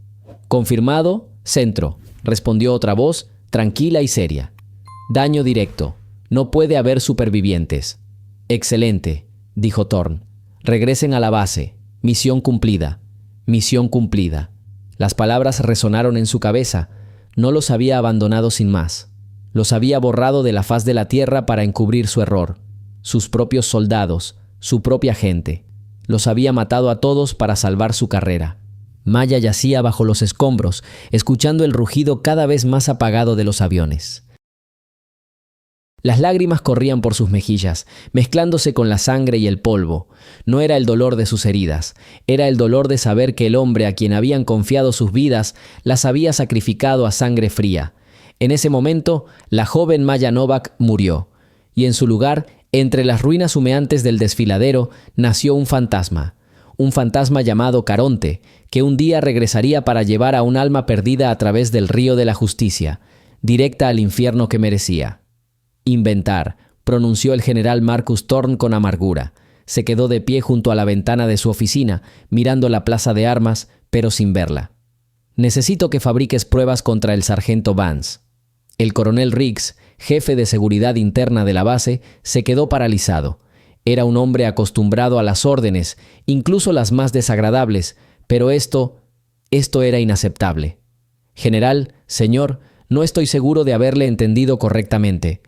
«Confirmado. Centro», respondió otra voz, tranquila y seria. «Daño directo. No puede haber supervivientes». «Excelente», dijo Thorne. «Regresen a la base. Misión cumplida. Misión cumplida». Las palabras resonaron en su cabeza. No los había abandonado sin más. Los había borrado de la faz de la tierra para encubrir su error. Sus propios soldados, su propia gente. Los había matado a todos para salvar su carrera. Maya yacía bajo los escombros, escuchando el rugido cada vez más apagado de los aviones. Las lágrimas corrían por sus mejillas, mezclándose con la sangre y el polvo. No era el dolor de sus heridas, era el dolor de saber que el hombre a quien habían confiado sus vidas las había sacrificado a sangre fría. En ese momento, la joven Maya Novak murió, y en su lugar, entre las ruinas humeantes del desfiladero, nació un fantasma llamado Caronte, que un día regresaría para llevar a un alma perdida a través del río de la justicia, directa al infierno que merecía. «Inventar», pronunció el general Marcus Thorne con amargura. Se quedó de pie junto a la ventana de su oficina, mirando la plaza de armas, pero sin verla. «Necesito que fabriques pruebas contra el sargento Vance». El coronel Riggs, jefe de seguridad interna de la base, se quedó paralizado. Era un hombre acostumbrado a las órdenes, incluso las más desagradables, pero esto era inaceptable. General, señor, no estoy seguro de haberle entendido correctamente.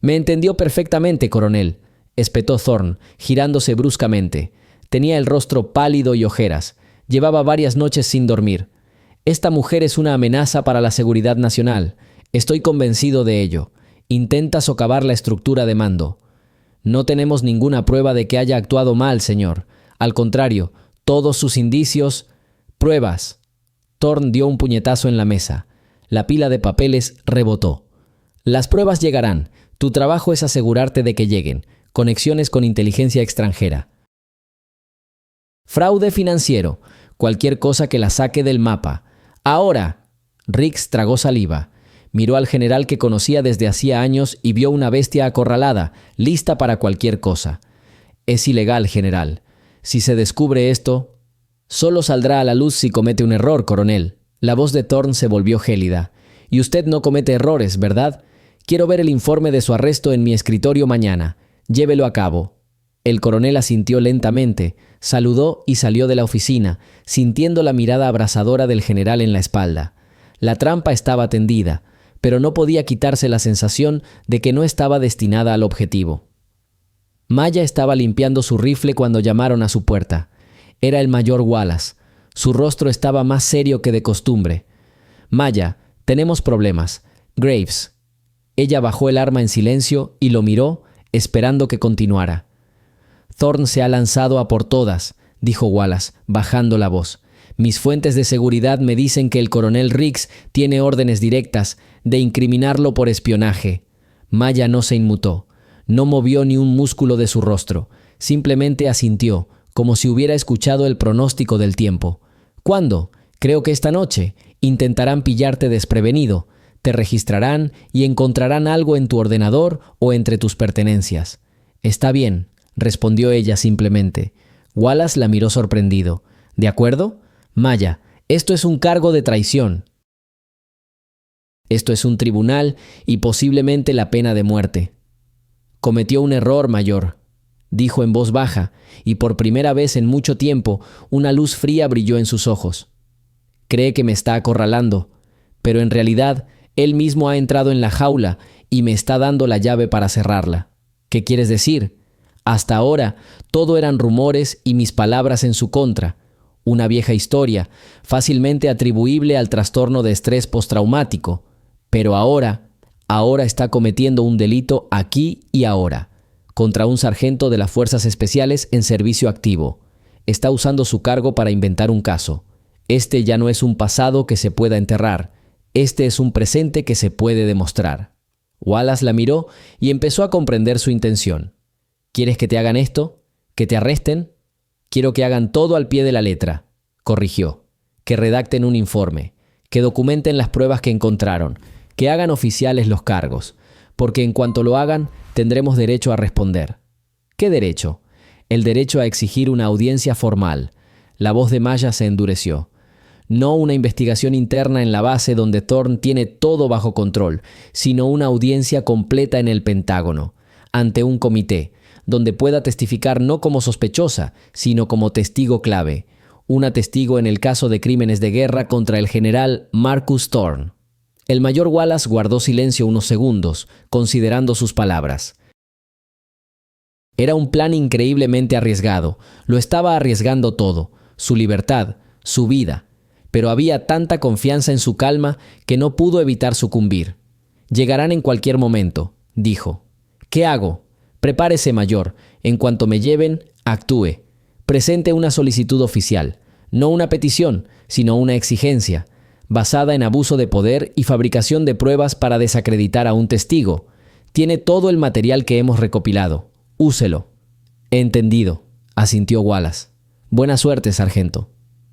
Me entendió perfectamente, coronel, espetó Thorne, girándose bruscamente. Tenía el rostro pálido y ojeras. Llevaba varias noches sin dormir. Esta mujer es una amenaza para la seguridad nacional. Estoy convencido de ello. Intenta socavar la estructura de mando. No tenemos ninguna prueba de que haya actuado mal, señor. Al contrario, todos sus indicios... ¡Pruebas! Thorne dio un puñetazo en la mesa. La pila de papeles rebotó. Las pruebas llegarán. Tu trabajo es asegurarte de que lleguen. Conexiones con inteligencia extranjera. Fraude financiero. Cualquier cosa que la saque del mapa. Ahora. Riggs tragó saliva. Miró al general que conocía desde hacía años y vio una bestia acorralada, lista para cualquier cosa. Es ilegal, general. Si se descubre esto, solo saldrá a la luz si comete un error, coronel. La voz de Thorne se volvió gélida. Y usted no comete errores, ¿verdad? Quiero ver el informe de su arresto en mi escritorio mañana. Llévelo a cabo. El coronel asintió lentamente, saludó y salió de la oficina, sintiendo la mirada abrasadora del general en la espalda. La trampa estaba tendida, pero no podía quitarse la sensación de que no estaba destinada al objetivo. Maya estaba limpiando su rifle cuando llamaron a su puerta. Era el mayor Wallace. Su rostro estaba más serio que de costumbre. Maya, tenemos problemas. Graves. Ella bajó el arma en silencio y lo miró, esperando que continuara. Thorne se ha lanzado a por todas, dijo Wallace, bajando la voz. Mis fuentes de seguridad me dicen que el coronel Riggs tiene órdenes directas de incriminarlo por espionaje. Maya no se inmutó. No movió ni un músculo de su rostro. Simplemente asintió, como si hubiera escuchado el pronóstico del tiempo. ¿Cuándo? Creo que esta noche. Intentarán pillarte desprevenido. Te registrarán y encontrarán algo en tu ordenador o entre tus pertenencias. Está bien, respondió ella simplemente. Wallace la miró sorprendido. ¿De acuerdo? Maya, esto es un cargo de traición. Esto es un tribunal y posiblemente la pena de muerte. Cometió un error, mayor, dijo en voz baja, y por primera vez en mucho tiempo una luz fría brilló en sus ojos. Cree que me está acorralando, pero en realidad él mismo ha entrado en la jaula y me está dando la llave para cerrarla. ¿Qué quieres decir? Hasta ahora todo eran rumores y mis palabras en su contra. Una vieja historia, fácilmente atribuible al trastorno de estrés postraumático. Pero ahora está cometiendo un delito aquí y ahora, contra un sargento de las Fuerzas Especiales en servicio activo. Está usando su cargo para inventar un caso. Este ya no es un pasado que se pueda enterrar. Este es un presente que se puede demostrar. Wallace la miró y empezó a comprender su intención. ¿Quieres que te hagan esto? ¿Que te arresten? Quiero que hagan todo al pie de la letra, corrigió. Que redacten un informe, que documenten las pruebas que encontraron, que hagan oficiales los cargos, porque en cuanto lo hagan, tendremos derecho a responder. ¿Qué derecho? El derecho a exigir una audiencia formal. La voz de Maya se endureció. No una investigación interna en la base donde Thorne tiene todo bajo control, sino una audiencia completa en el Pentágono, ante un comité, donde pueda testificar no como sospechosa, sino como testigo clave. Una testigo en el caso de crímenes de guerra contra el general Marcus Thorne. El mayor Wallace guardó silencio unos segundos, considerando sus palabras. Era un plan increíblemente arriesgado. Lo estaba arriesgando todo, su libertad, su vida. Pero había tanta confianza en su calma que no pudo evitar sucumbir. Llegarán en cualquier momento, dijo. ¿Qué hago? Prepárese, mayor. En cuanto me lleven, actúe. Presente una solicitud oficial. No una petición, sino una exigencia, basada en abuso de poder y fabricación de pruebas para desacreditar a un testigo. Tiene todo el material que hemos recopilado. Úselo. Entendido, asintió Wallace. Buena suerte, sargento.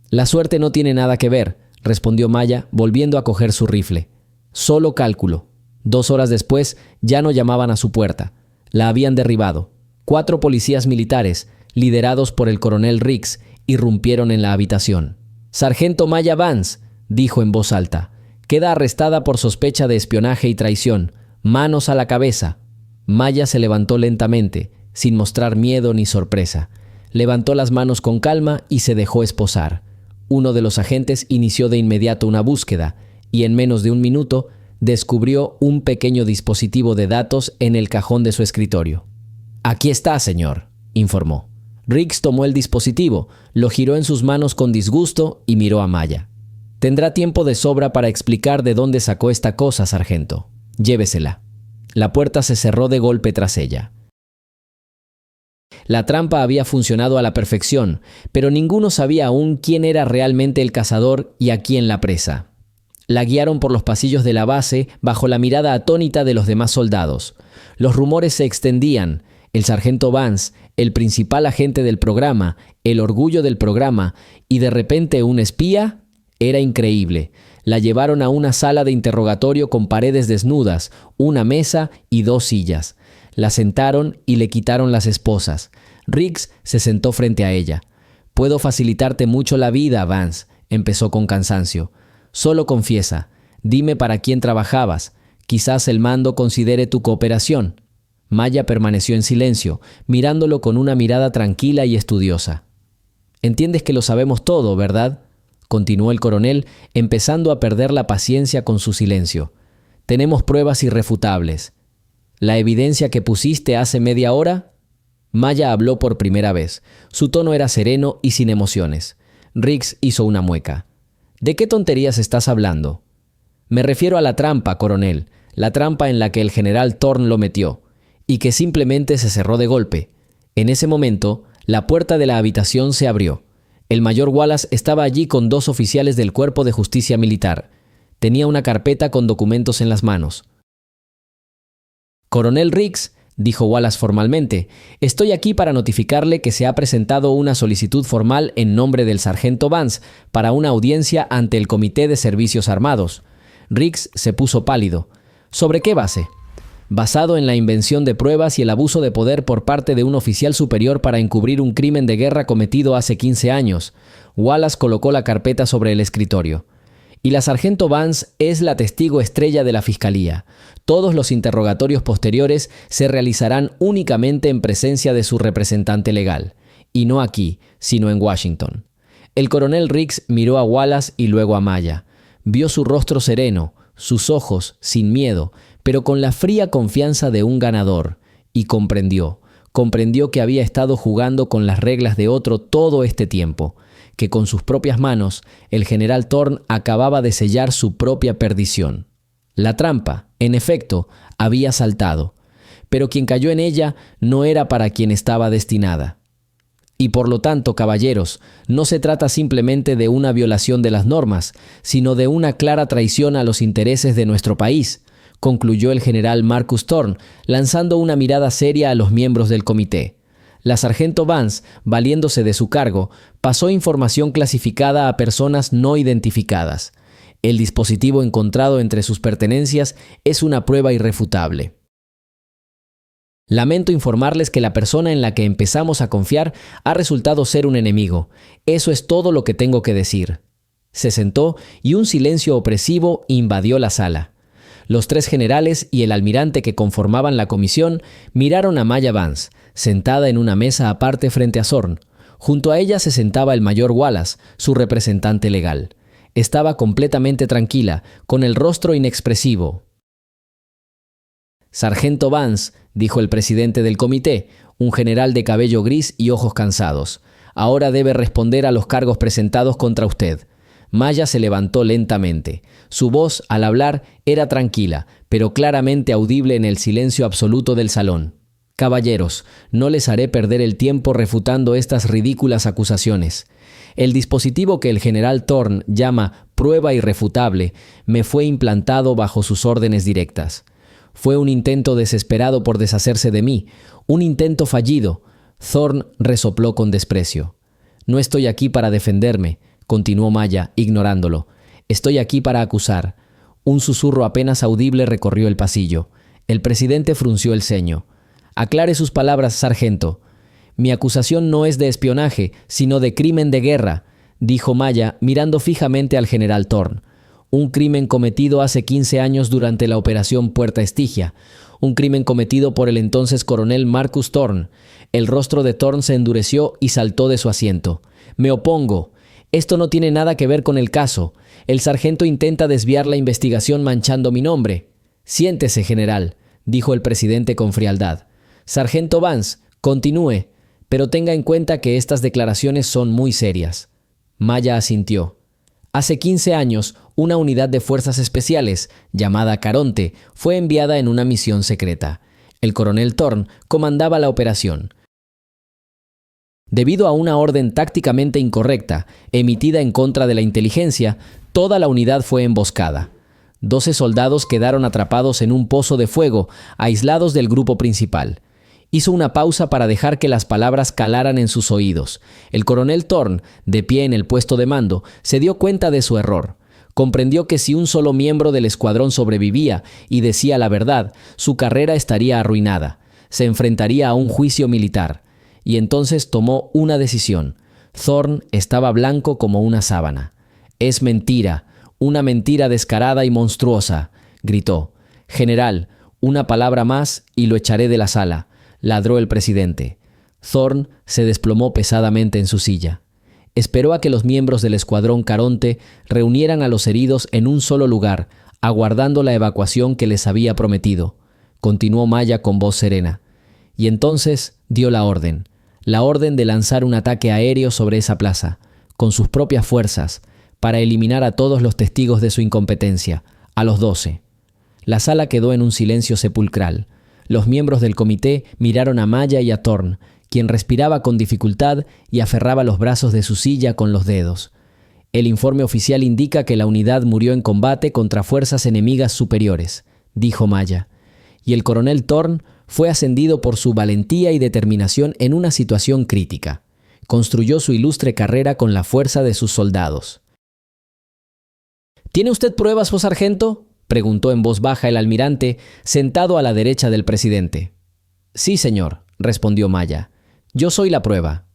La suerte no tiene nada que ver, respondió Maya, volviendo a coger su rifle. Solo cálculo. 2 horas después, ya no llamaban a su puerta. La habían derribado. 4 policías militares, liderados por el coronel Riggs, irrumpieron en la habitación. «Sargento Maya Vance», dijo en voz alta, «queda arrestada por sospecha de espionaje y traición. Manos a la cabeza». Maya se levantó lentamente, sin mostrar miedo ni sorpresa. Levantó las manos con calma y se dejó esposar. Uno de los agentes inició de inmediato una búsqueda y en menos de un minuto descubrió un pequeño dispositivo de datos en el cajón de su escritorio. «Aquí está, señor», informó. Riggs tomó el dispositivo, lo giró en sus manos con disgusto y miró a Maya. «Tendrá tiempo de sobra para explicar de dónde sacó esta cosa, sargento. Llévesela». La puerta se cerró de golpe tras ella. La trampa había funcionado a la perfección, pero ninguno sabía aún quién era realmente el cazador y a quién la presa. La guiaron por los pasillos de la base bajo la mirada atónita de los demás soldados. Los rumores se extendían. El sargento Vance, el principal agente del programa, el orgullo del programa, y de repente un espía. Era increíble. La llevaron a una sala de interrogatorio con paredes desnudas, una mesa y 2 sillas. La sentaron y le quitaron las esposas. Riggs se sentó frente a ella. «Puedo facilitarte mucho la vida, Vance», empezó con cansancio. «Solo confiesa. Dime para quién trabajabas. Quizás el mando considere tu cooperación». Maya permaneció en silencio, mirándolo con una mirada tranquila y estudiosa. «Entiendes que lo sabemos todo, ¿verdad?», continuó el coronel, empezando a perder la paciencia con su silencio. «Tenemos pruebas irrefutables. ¿La evidencia que pusiste hace media hora?» Maya habló por primera vez. Su tono era sereno y sin emociones. Riggs hizo una mueca. «¿De qué tonterías estás hablando?» «Me refiero a la trampa, coronel, la trampa en la que el general Thorne lo metió, y que simplemente se cerró de golpe. En ese momento, la puerta de la habitación se abrió. El mayor Wallace estaba allí con 2 oficiales del Cuerpo de Justicia Militar. Tenía una carpeta con documentos en las manos. «Coronel Riggs», dijo Wallace formalmente, «estoy aquí para notificarle que se ha presentado una solicitud formal en nombre del sargento Vance para una audiencia ante el Comité de Servicios Armados». Riggs se puso pálido. «¿Sobre qué base?» «Basado en la invención de pruebas y el abuso de poder por parte de un oficial superior para encubrir un crimen de guerra cometido hace 15 años». Wallace colocó la carpeta sobre el escritorio. «Y la sargento Vance es la testigo estrella de la Fiscalía. Todos los interrogatorios posteriores se realizarán únicamente en presencia de su representante legal, y no aquí, sino en Washington». El coronel Riggs miró a Wallace y luego a Maya. Vio su rostro sereno, sus ojos sin miedo, pero con la fría confianza de un ganador, y comprendió que había estado jugando con las reglas de otro todo este tiempo, que con sus propias manos el general Thorne acababa de sellar su propia perdición. La trampa, en efecto, había saltado, pero quien cayó en ella no era para quien estaba destinada. Y por lo tanto, caballeros, no se trata simplemente de una violación de las normas, sino de una clara traición a los intereses de nuestro país, concluyó el general Marcus Thorne, lanzando una mirada seria a los miembros del comité. La sargento Vance, valiéndose de su cargo, pasó información clasificada a personas no identificadas. El dispositivo encontrado entre sus pertenencias es una prueba irrefutable. Lamento informarles que la persona en la que empezamos a confiar ha resultado ser un enemigo. Eso es todo lo que tengo que decir». Se sentó y un silencio opresivo invadió la sala. Los 3 generales y el almirante que conformaban la comisión miraron a Maya Vance, sentada en una mesa aparte frente a Thorne. Junto a ella se sentaba el mayor Wallace, su representante legal. Estaba completamente tranquila, con el rostro inexpresivo. «Sargento Vance», dijo el presidente del comité, un general de cabello gris y ojos cansados, «ahora debe responder a los cargos presentados contra usted». Maya se levantó lentamente. Su voz, al hablar, era tranquila, pero claramente audible en el silencio absoluto del salón. «Caballeros, no les haré perder el tiempo refutando estas ridículas acusaciones. El dispositivo que el general Thorne llama prueba irrefutable me fue implantado bajo sus órdenes directas. Fue un intento desesperado por deshacerse de mí, un intento fallido». Thorne resopló con desprecio. «No estoy aquí para defenderme», continuó Maya, ignorándolo. «Estoy aquí para acusar». Un susurro apenas audible recorrió el pasillo. El presidente frunció el ceño. «Aclare sus palabras, sargento». «Mi acusación no es de espionaje, sino de crimen de guerra», dijo Maya, mirando fijamente al general Thorne. «Un crimen cometido hace 15 años durante la Operación Puerta Estigia. un crimen cometido por el entonces coronel Marcus Thorne. El rostro de Thorne se endureció y saltó de su asiento. «Me opongo. Esto no tiene nada que ver con el caso. El sargento intenta desviar la investigación manchando mi nombre». «Siéntese, general», dijo el presidente con frialdad. «Sargento Vance, continúe, pero tenga en cuenta que estas declaraciones son muy serias». Maya asintió. Hace 15 años, una unidad de fuerzas especiales, llamada Caronte, fue enviada en una misión secreta. El coronel Thorne comandaba la operación. Debido a una orden tácticamente incorrecta, emitida en contra de la inteligencia, toda la unidad fue emboscada. 12 soldados quedaron atrapados en un pozo de fuego, aislados del grupo principal. Hizo una pausa para dejar que las palabras calaran en sus oídos. El coronel Thorne, de pie en el puesto de mando, se dio cuenta de su error. Comprendió que si un solo miembro del escuadrón sobrevivía y decía la verdad, su carrera estaría arruinada. Se enfrentaría a un juicio militar. Y entonces tomó una decisión. Thorne estaba blanco como una sábana. «Es mentira, una mentira descarada y monstruosa», gritó. «General, una palabra más y lo echaré de la sala», ladró el presidente. Thorne se desplomó pesadamente en su silla. Esperó a que los miembros del escuadrón Caronte reunieran a los heridos en un solo lugar, aguardando la evacuación que les había prometido. Continuó Maya con voz serena. Y entonces dio la orden de lanzar un ataque aéreo sobre esa plaza, con sus propias fuerzas, para eliminar a todos los testigos de su incompetencia, a los 12. La sala quedó en un silencio sepulcral. Los miembros del comité miraron a Maya y a Thorne, quien respiraba con dificultad y aferraba los brazos de su silla con los dedos. «El informe oficial indica que la unidad murió en combate contra fuerzas enemigas superiores», dijo Maya. «Y el coronel Thorne fue ascendido por su valentía y determinación en una situación crítica. Construyó su ilustre carrera con la fuerza de sus soldados». «¿Tiene usted pruebas, sargento?», preguntó en voz baja el almirante, sentado a la derecha del presidente. «Sí, señor», respondió Maya. «Yo soy la prueba».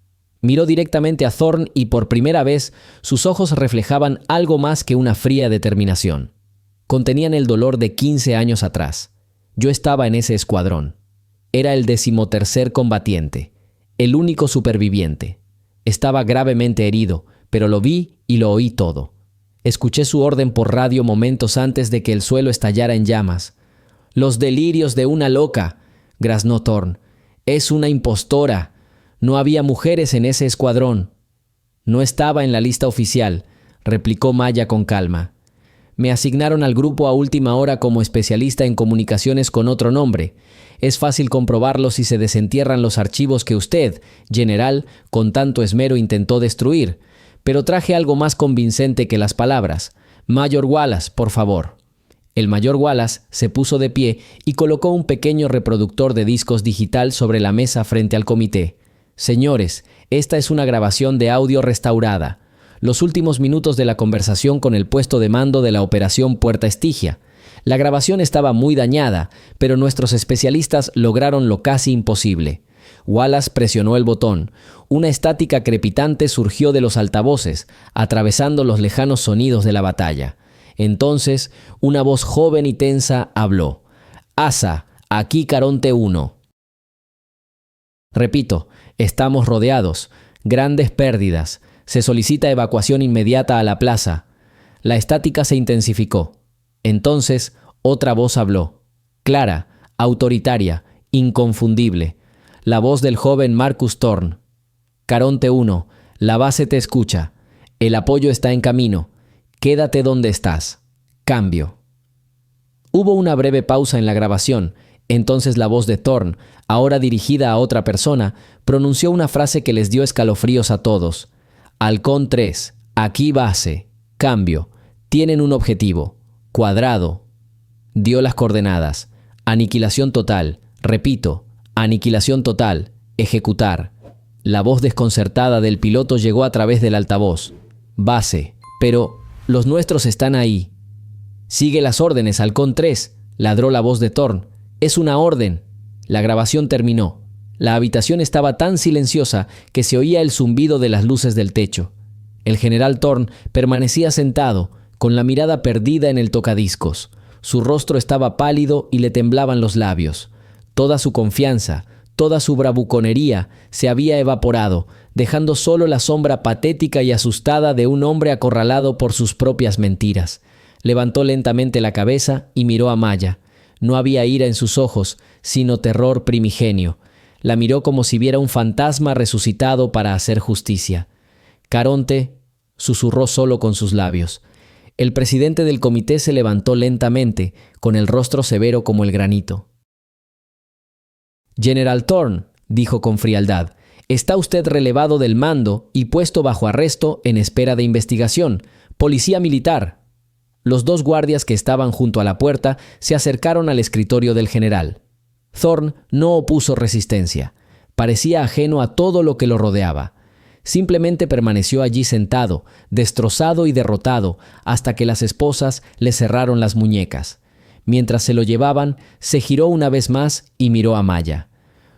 Miró directamente a Thorne y por primera vez sus ojos reflejaban algo más que una fría determinación. Contenían el dolor de 15 años atrás. Yo estaba en ese escuadrón. Era el 13º combatiente, el único superviviente. Estaba gravemente herido, pero lo vi y lo oí todo. Escuché su orden por radio momentos antes de que el suelo estallara en llamas. «Los delirios de una loca», graznó Thorne. «Es una impostora. No había mujeres en ese escuadrón». «No estaba en la lista oficial», replicó Maya con calma. «Me asignaron al grupo a última hora como especialista en comunicaciones con otro nombre. Es fácil comprobarlo si se desentierran los archivos que usted, general, con tanto esmero intentó destruir. Pero traje algo más convincente que las palabras. Mayor Wallace, por favor». El mayor Wallace se puso de pie y colocó un pequeño reproductor de discos digital sobre la mesa frente al comité. «Señores, esta es una grabación de audio restaurada. Los últimos minutos de la conversación con el puesto de mando de la Operación Puerta Estigia. La grabación estaba muy dañada, pero nuestros especialistas lograron lo casi imposible». Wallace presionó el botón. Una estática crepitante surgió de los altavoces, atravesando los lejanos sonidos de la batalla. Entonces, una voz joven y tensa habló. «Asa, aquí Caronte 1. Repito, estamos rodeados. Grandes pérdidas. Se solicita evacuación inmediata a la plaza». La estática se intensificó. Entonces, otra voz habló. Clara, autoritaria, inconfundible. La voz del joven Marcus Thorne. «Caronte 1, la base te escucha. El apoyo está en camino. Quédate donde estás. Cambio». Hubo una breve pausa en la grabación. Entonces la voz de Thorne, ahora dirigida a otra persona, pronunció una frase que les dio escalofríos a todos. «Halcón 3, aquí base. Cambio. Tienen un objetivo. Cuadrado». Dio las coordenadas. «Aniquilación total. Repito, aniquilación total. Ejecutar». La voz desconcertada del piloto llegó a través del altavoz. «Base. Pero los nuestros están ahí». «Sigue las órdenes, Halcón 3», ladró la voz de Thorne. «Es una orden». La grabación terminó. La habitación estaba tan silenciosa que se oía el zumbido de las luces del techo. El general Thorne permanecía sentado, con la mirada perdida en el tocadiscos. Su rostro estaba pálido y le temblaban los labios. Toda su confianza, toda su bravuconería se había evaporado, dejando solo la sombra patética y asustada de un hombre acorralado por sus propias mentiras. Levantó lentamente la cabeza y miró a Maya. No había ira en sus ojos, sino terror primigenio. La miró como si viera un fantasma resucitado para hacer justicia. Caronte susurró solo con sus labios. El presidente del comité se levantó lentamente, con el rostro severo como el granito. «General Thorne», dijo con frialdad, «está usted relevado del mando y puesto bajo arresto en espera de investigación. Policía militar». Los dos guardias que estaban junto a la puerta se acercaron al escritorio del general. Thorne no opuso resistencia. Parecía ajeno a todo lo que lo rodeaba. Simplemente permaneció allí sentado, destrozado y derrotado, hasta que las esposas le cerraron las muñecas. Mientras se lo llevaban, se giró una vez más y miró a Maya.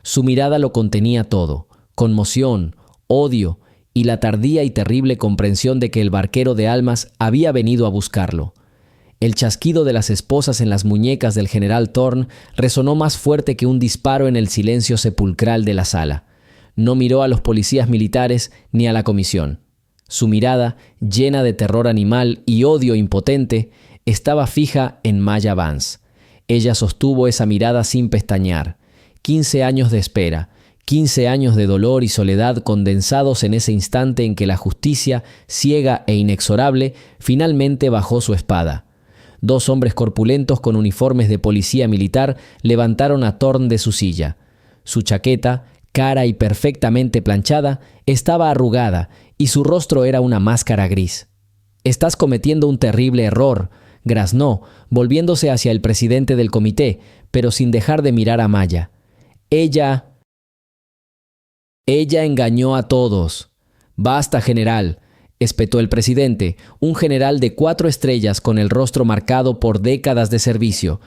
Su mirada lo contenía todo: conmoción, odio y la tardía y terrible comprensión de que el barquero de almas había venido a buscarlo. El chasquido de las esposas en las muñecas del general Thorne resonó más fuerte que un disparo en el silencio sepulcral de la sala. No miró a los policías militares ni a la comisión. Su mirada, llena de terror animal y odio impotente, estaba fija en Maya Vance. Ella sostuvo esa mirada sin pestañear. 15 años de espera, 15 años de dolor y soledad condensados en ese instante en que la justicia, ciega e inexorable, finalmente bajó su espada. Dos hombres corpulentos con uniformes de policía militar levantaron a Thorne de su silla. Su chaqueta, cara y perfectamente planchada, estaba arrugada y su rostro era una máscara gris. «Estás cometiendo un terrible error», graznó, volviéndose hacia el presidente del comité, pero sin dejar de mirar a Maya. Ella engañó a todos. «Basta, general», espetó el presidente, un general de 4 estrellas con el rostro marcado por décadas de servicio.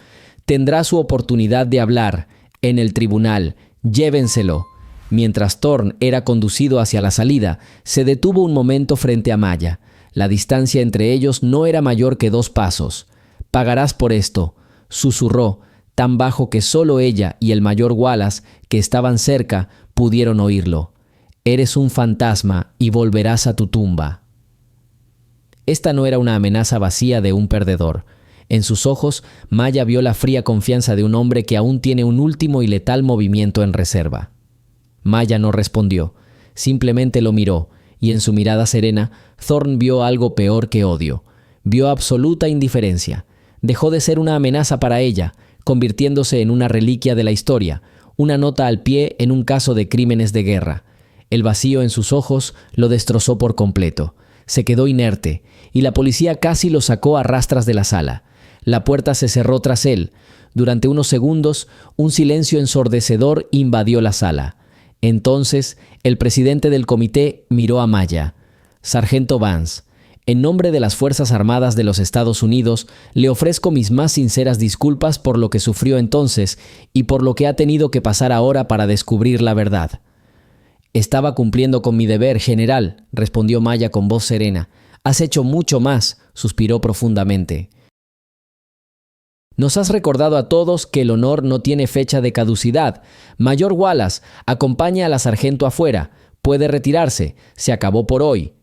«Tendrá su oportunidad de hablar en el tribunal. Llévenselo». Mientras Thorne era conducido hacia la salida, se detuvo un momento frente a Maya. La distancia entre ellos no era mayor que 2 pasos. «Pagarás por esto», susurró, tan bajo que solo ella y el mayor Wallace, que estaban cerca, pudieron oírlo. «Eres un fantasma y volverás a tu tumba». Esta no era una amenaza vacía de un perdedor. En sus ojos, Maya vio la fría confianza de un hombre que aún tiene un último y letal movimiento en reserva. Maya no respondió, simplemente lo miró, y en su mirada serena, Thorne vio algo peor que odio. Vio absoluta indiferencia. Dejó de ser una amenaza para ella, convirtiéndose en una reliquia de la historia, una nota al pie en un caso de crímenes de guerra. El vacío en sus ojos lo destrozó por completo. Se quedó inerte, y la policía casi lo sacó a rastras de la sala. La puerta se cerró tras él. Durante unos segundos, un silencio ensordecedor invadió la sala. Entonces, el presidente del comité miró a Maya. «Sargento Vance, en nombre de las Fuerzas Armadas de los Estados Unidos, le ofrezco mis más sinceras disculpas por lo que sufrió entonces y por lo que ha tenido que pasar ahora para descubrir la verdad». «Estaba cumpliendo con mi deber, general», respondió Maya con voz serena. «Has hecho mucho más», suspiró profundamente. «Nos has recordado a todos que el honor no tiene fecha de caducidad. Mayor Wallace, acompaña a la sargento afuera. Puede retirarse. Se acabó por hoy».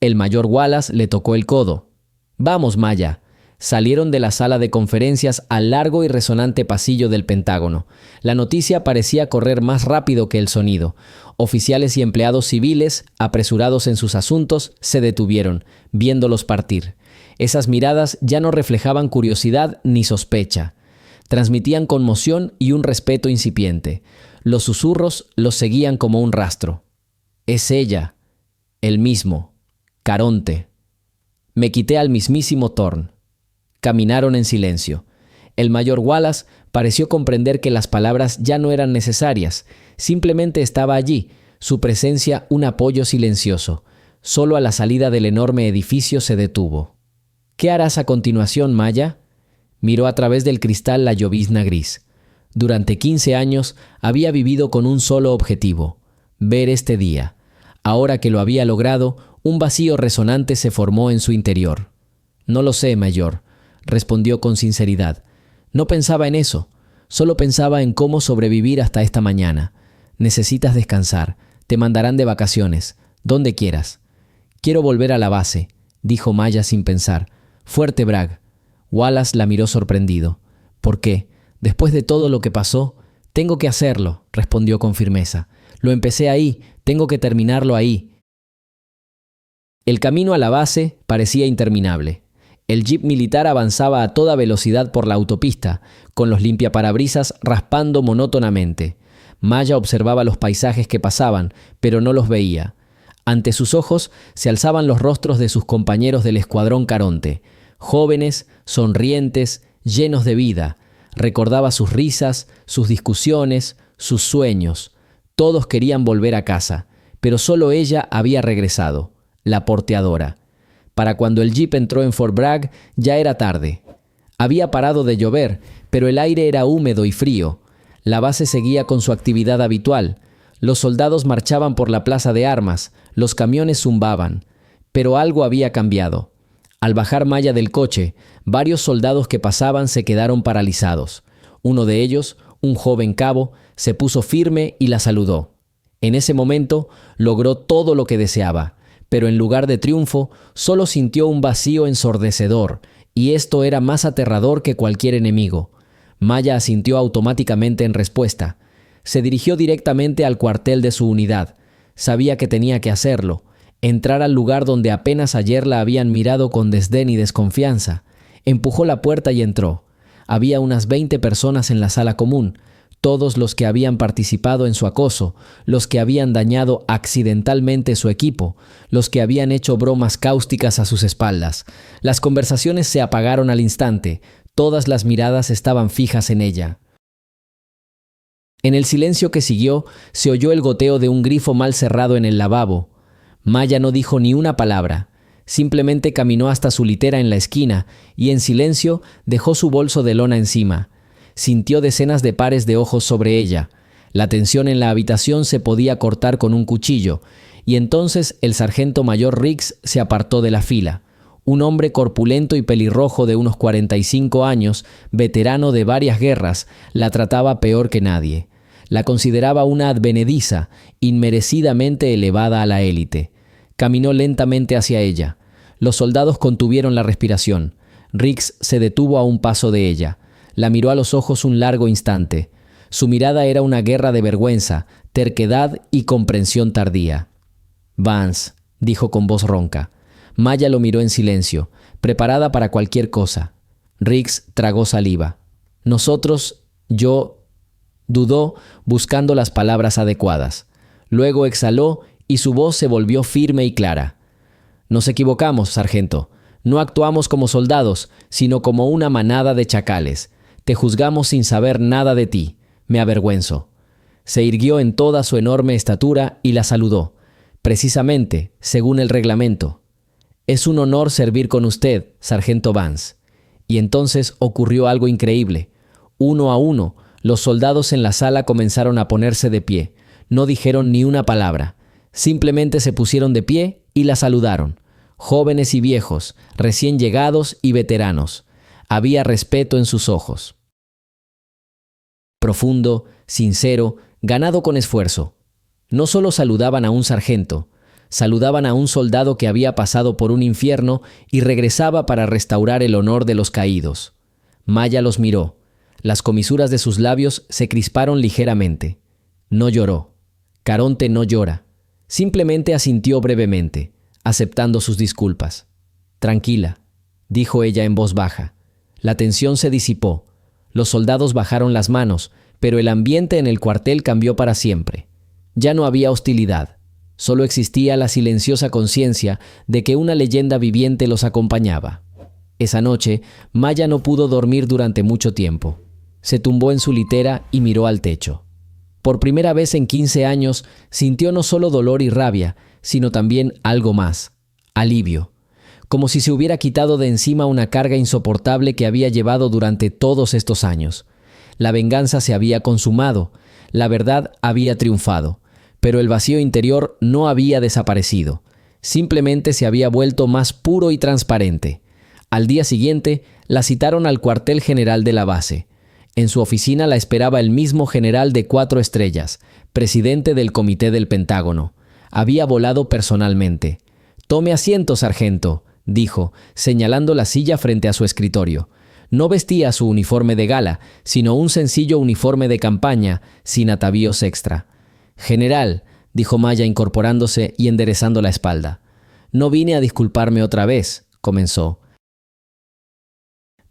El mayor Wallace le tocó el codo. «Vamos, Maya». Salieron de la sala de conferencias al largo y resonante pasillo del Pentágono. La noticia parecía correr más rápido que el sonido. Oficiales y empleados civiles, apresurados en sus asuntos, se detuvieron, viéndolos partir. Esas miradas ya no reflejaban curiosidad ni sospecha. Transmitían conmoción y un respeto incipiente. Los susurros los seguían como un rastro. «Es ella. El mismo. Caronte». Me quité al mismísimo Thorne. Caminaron en silencio. El mayor Wallace pareció comprender que las palabras ya no eran necesarias. Simplemente estaba allí, su presencia un apoyo silencioso. Solo a la salida del enorme edificio se detuvo. «¿Qué harás a continuación, Maya?». Miró a través del cristal la llovizna gris. Durante 15 años había vivido con un solo objetivo: ver este día. Ahora que lo había logrado, un vacío resonante se formó en su interior. «No lo sé, mayor. respondió con sinceridad. No pensaba en eso. Solo pensaba en cómo sobrevivir hasta esta mañana. Necesitas descansar. Te mandarán de vacaciones. Donde quieras. Quiero volver a la base, dijo Maya sin pensar. Fuerte, Bragg. Wallace la miró sorprendido. ¿Por qué? Después de todo lo que pasó, tengo que hacerlo, respondió con firmeza. Lo empecé ahí, tengo que terminarlo ahí. El camino a la base parecía interminable. El jeep militar avanzaba a toda velocidad por la autopista, con los limpiaparabrisas raspando monótonamente. Maya observaba los paisajes que pasaban, pero no los veía. Ante sus ojos se alzaban los rostros de sus compañeros del escuadrón Caronte, jóvenes, sonrientes, llenos de vida. Recordaba sus risas, sus discusiones, sus sueños. Todos querían volver a casa, pero solo ella había regresado, la porteadora. Para cuando el jeep entró en Fort Bragg ya era tarde. Había parado de llover, pero el aire era húmedo y frío. La base seguía con su actividad habitual. Los soldados marchaban por la plaza de armas, los camiones zumbaban. Pero algo había cambiado. Al bajar Maya del coche, varios soldados que pasaban se quedaron paralizados. Uno de ellos, un joven cabo, se puso firme y la saludó. En ese momento logró todo lo que deseaba, pero en lugar de triunfo, solo sintió un vacío ensordecedor, y esto era más aterrador que cualquier enemigo. Maya asintió automáticamente en respuesta. Se dirigió directamente al cuartel de su unidad. Sabía que tenía que hacerlo. Entrar al lugar donde apenas ayer la habían mirado con desdén y desconfianza. Empujó la puerta y entró. Había unas 20 personas en la sala común, todos los que habían participado en su acoso, los que habían dañado accidentalmente su equipo, los que habían hecho bromas cáusticas a sus espaldas. Las conversaciones se apagaron al instante, todas las miradas estaban fijas en ella. En el silencio que siguió, se oyó el goteo de un grifo mal cerrado en el lavabo. Maya no dijo ni una palabra. Simplemente caminó hasta su litera en la esquina y en silencio dejó su bolso de lona encima. Sintió decenas de pares de ojos sobre ella. La tensión en la habitación se podía cortar con un cuchillo, y entonces el sargento mayor Riggs se apartó de la fila. Un hombre corpulento y pelirrojo de unos 45 años, veterano de varias guerras, la trataba peor que nadie. La consideraba una advenediza, inmerecidamente elevada a la élite. Caminó lentamente hacia ella. Los soldados contuvieron la respiración. Riggs se detuvo a un paso de ella. La miró a los ojos un largo instante. Su mirada era una guerra de vergüenza, terquedad y comprensión tardía. «Vance», dijo con voz ronca. Maya lo miró en silencio, preparada para cualquier cosa. Riggs tragó saliva. «Nosotros, yo», dudó, buscando las palabras adecuadas. Luego exhaló y su voz se volvió firme y clara. «Nos equivocamos, sargento. No actuamos como soldados, sino como una manada de chacales. Te juzgamos sin saber nada de ti. Me avergüenzo». Se irguió en toda su enorme estatura y la saludó. «Precisamente, según el reglamento». «Es un honor servir con usted, sargento Vance». Y entonces ocurrió algo increíble. Uno a uno, los soldados en la sala comenzaron a ponerse de pie. No dijeron ni una palabra. Simplemente se pusieron de pie y la saludaron. Jóvenes y viejos, recién llegados y veteranos. Había respeto en sus ojos. Profundo, sincero, ganado con esfuerzo. No solo saludaban a un sargento, saludaban a un soldado que había pasado por un infierno y regresaba para restaurar el honor de los caídos. Maya los miró. Las comisuras de sus labios se crisparon ligeramente. No lloró. Caronte no llora. Simplemente asintió brevemente, aceptando sus disculpas. «Tranquila», dijo ella en voz baja. La tensión se disipó. Los soldados bajaron las manos, pero el ambiente en el cuartel cambió para siempre. Ya no había hostilidad. Solo existía la silenciosa conciencia de que una leyenda viviente los acompañaba. Esa noche, Maya no pudo dormir durante mucho tiempo. Se tumbó en su litera y miró al techo. Por primera vez en 15 años, sintió no solo dolor y rabia, sino también algo más, alivio. Como si se hubiera quitado de encima una carga insoportable que había llevado durante todos estos años. La venganza se había consumado, la verdad había triunfado, pero el vacío interior no había desaparecido. Simplemente se había vuelto más puro y transparente. Al día siguiente, La citaron al cuartel general de la base. En su oficina la esperaba el mismo general de 4 estrellas, presidente del Comité del Pentágono. Había volado personalmente. «Tome asiento, sargento», dijo, señalando la silla frente a su escritorio. No vestía su uniforme de gala, sino un sencillo uniforme de campaña, sin atavíos extra. «General», dijo Maya incorporándose y enderezando la espalda. «No vine a disculparme otra vez», comenzó.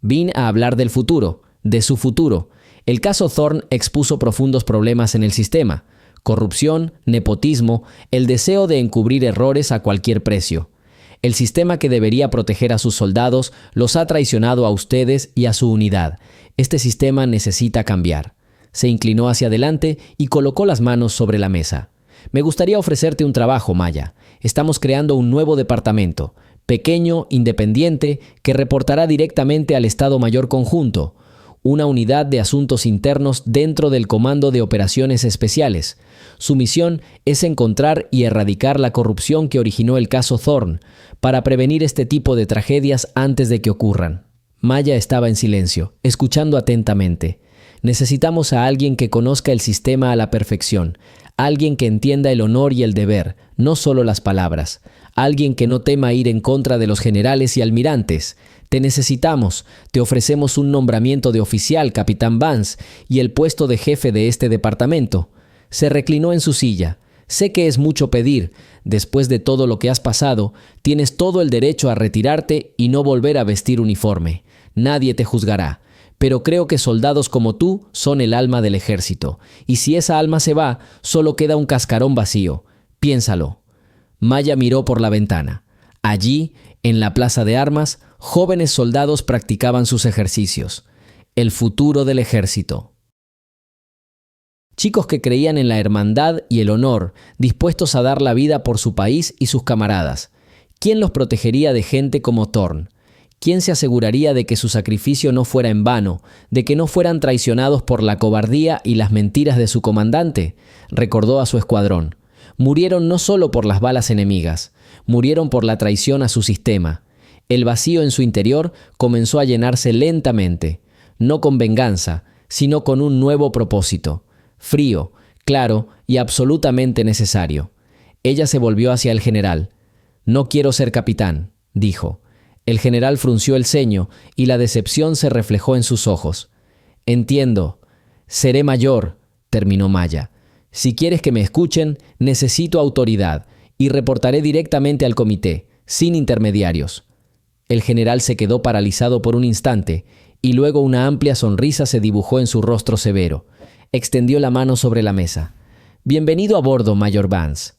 «Vine a hablar del futuro, de su futuro. El caso Thorn expuso profundos problemas en el sistema. Corrupción, nepotismo, el deseo de encubrir errores a cualquier precio. El sistema que debería proteger a sus soldados los ha traicionado a ustedes y a su unidad. Este sistema necesita cambiar». Se inclinó hacia adelante y colocó las manos sobre la mesa. «Me gustaría ofrecerte un trabajo, Maya. Estamos creando un nuevo departamento, pequeño, independiente, que reportará directamente al Estado Mayor Conjunto. Una unidad de asuntos internos dentro del Comando de Operaciones Especiales. Su misión es encontrar y erradicar la corrupción que originó el caso Thorn, para prevenir este tipo de tragedias antes de que ocurran». Maya estaba en silencio, escuchando atentamente. Necesitamos a alguien que conozca el sistema a la perfección, alguien que entienda el honor y el deber, no solo las palabras, alguien que no tema ir en contra de los generales y almirantes. Te necesitamos, te ofrecemos un nombramiento de oficial, capitán Vance, y el puesto de jefe de este departamento. Se reclinó en su silla. Sé que es mucho pedir. Después de todo lo que has pasado, tienes todo el derecho a retirarte y no volver a vestir uniforme. Nadie te juzgará. Pero creo que soldados como tú son el alma del ejército. Y si esa alma se va, solo queda un cascarón vacío. Piénsalo. Maya miró por la ventana. Allí, en la plaza de armas, jóvenes soldados practicaban sus ejercicios. El futuro del ejército. Chicos que creían en la hermandad y el honor, dispuestos a dar la vida por su país y sus camaradas. ¿Quién los protegería de gente como Thorn? ¿Quién se aseguraría de que su sacrificio no fuera en vano, de que no fueran traicionados por la cobardía y las mentiras de su comandante? Recordó a su escuadrón. Murieron no solo por las balas enemigas, murieron por la traición a su sistema. El vacío en su interior comenzó a llenarse lentamente, no con venganza, sino con un nuevo propósito, frío, claro y absolutamente necesario. Ella se volvió hacia el general. «No quiero ser capitán», dijo. El general frunció el ceño y la decepción se reflejó en sus ojos. «Entiendo. Seré mayor», terminó Maya. «Si quieres que me escuchen, necesito autoridad y reportaré directamente al comité, sin intermediarios». El general se quedó paralizado por un instante y luego una amplia sonrisa se dibujó en su rostro severo. Extendió la mano sobre la mesa. «Bienvenido a bordo, Mayor Vance.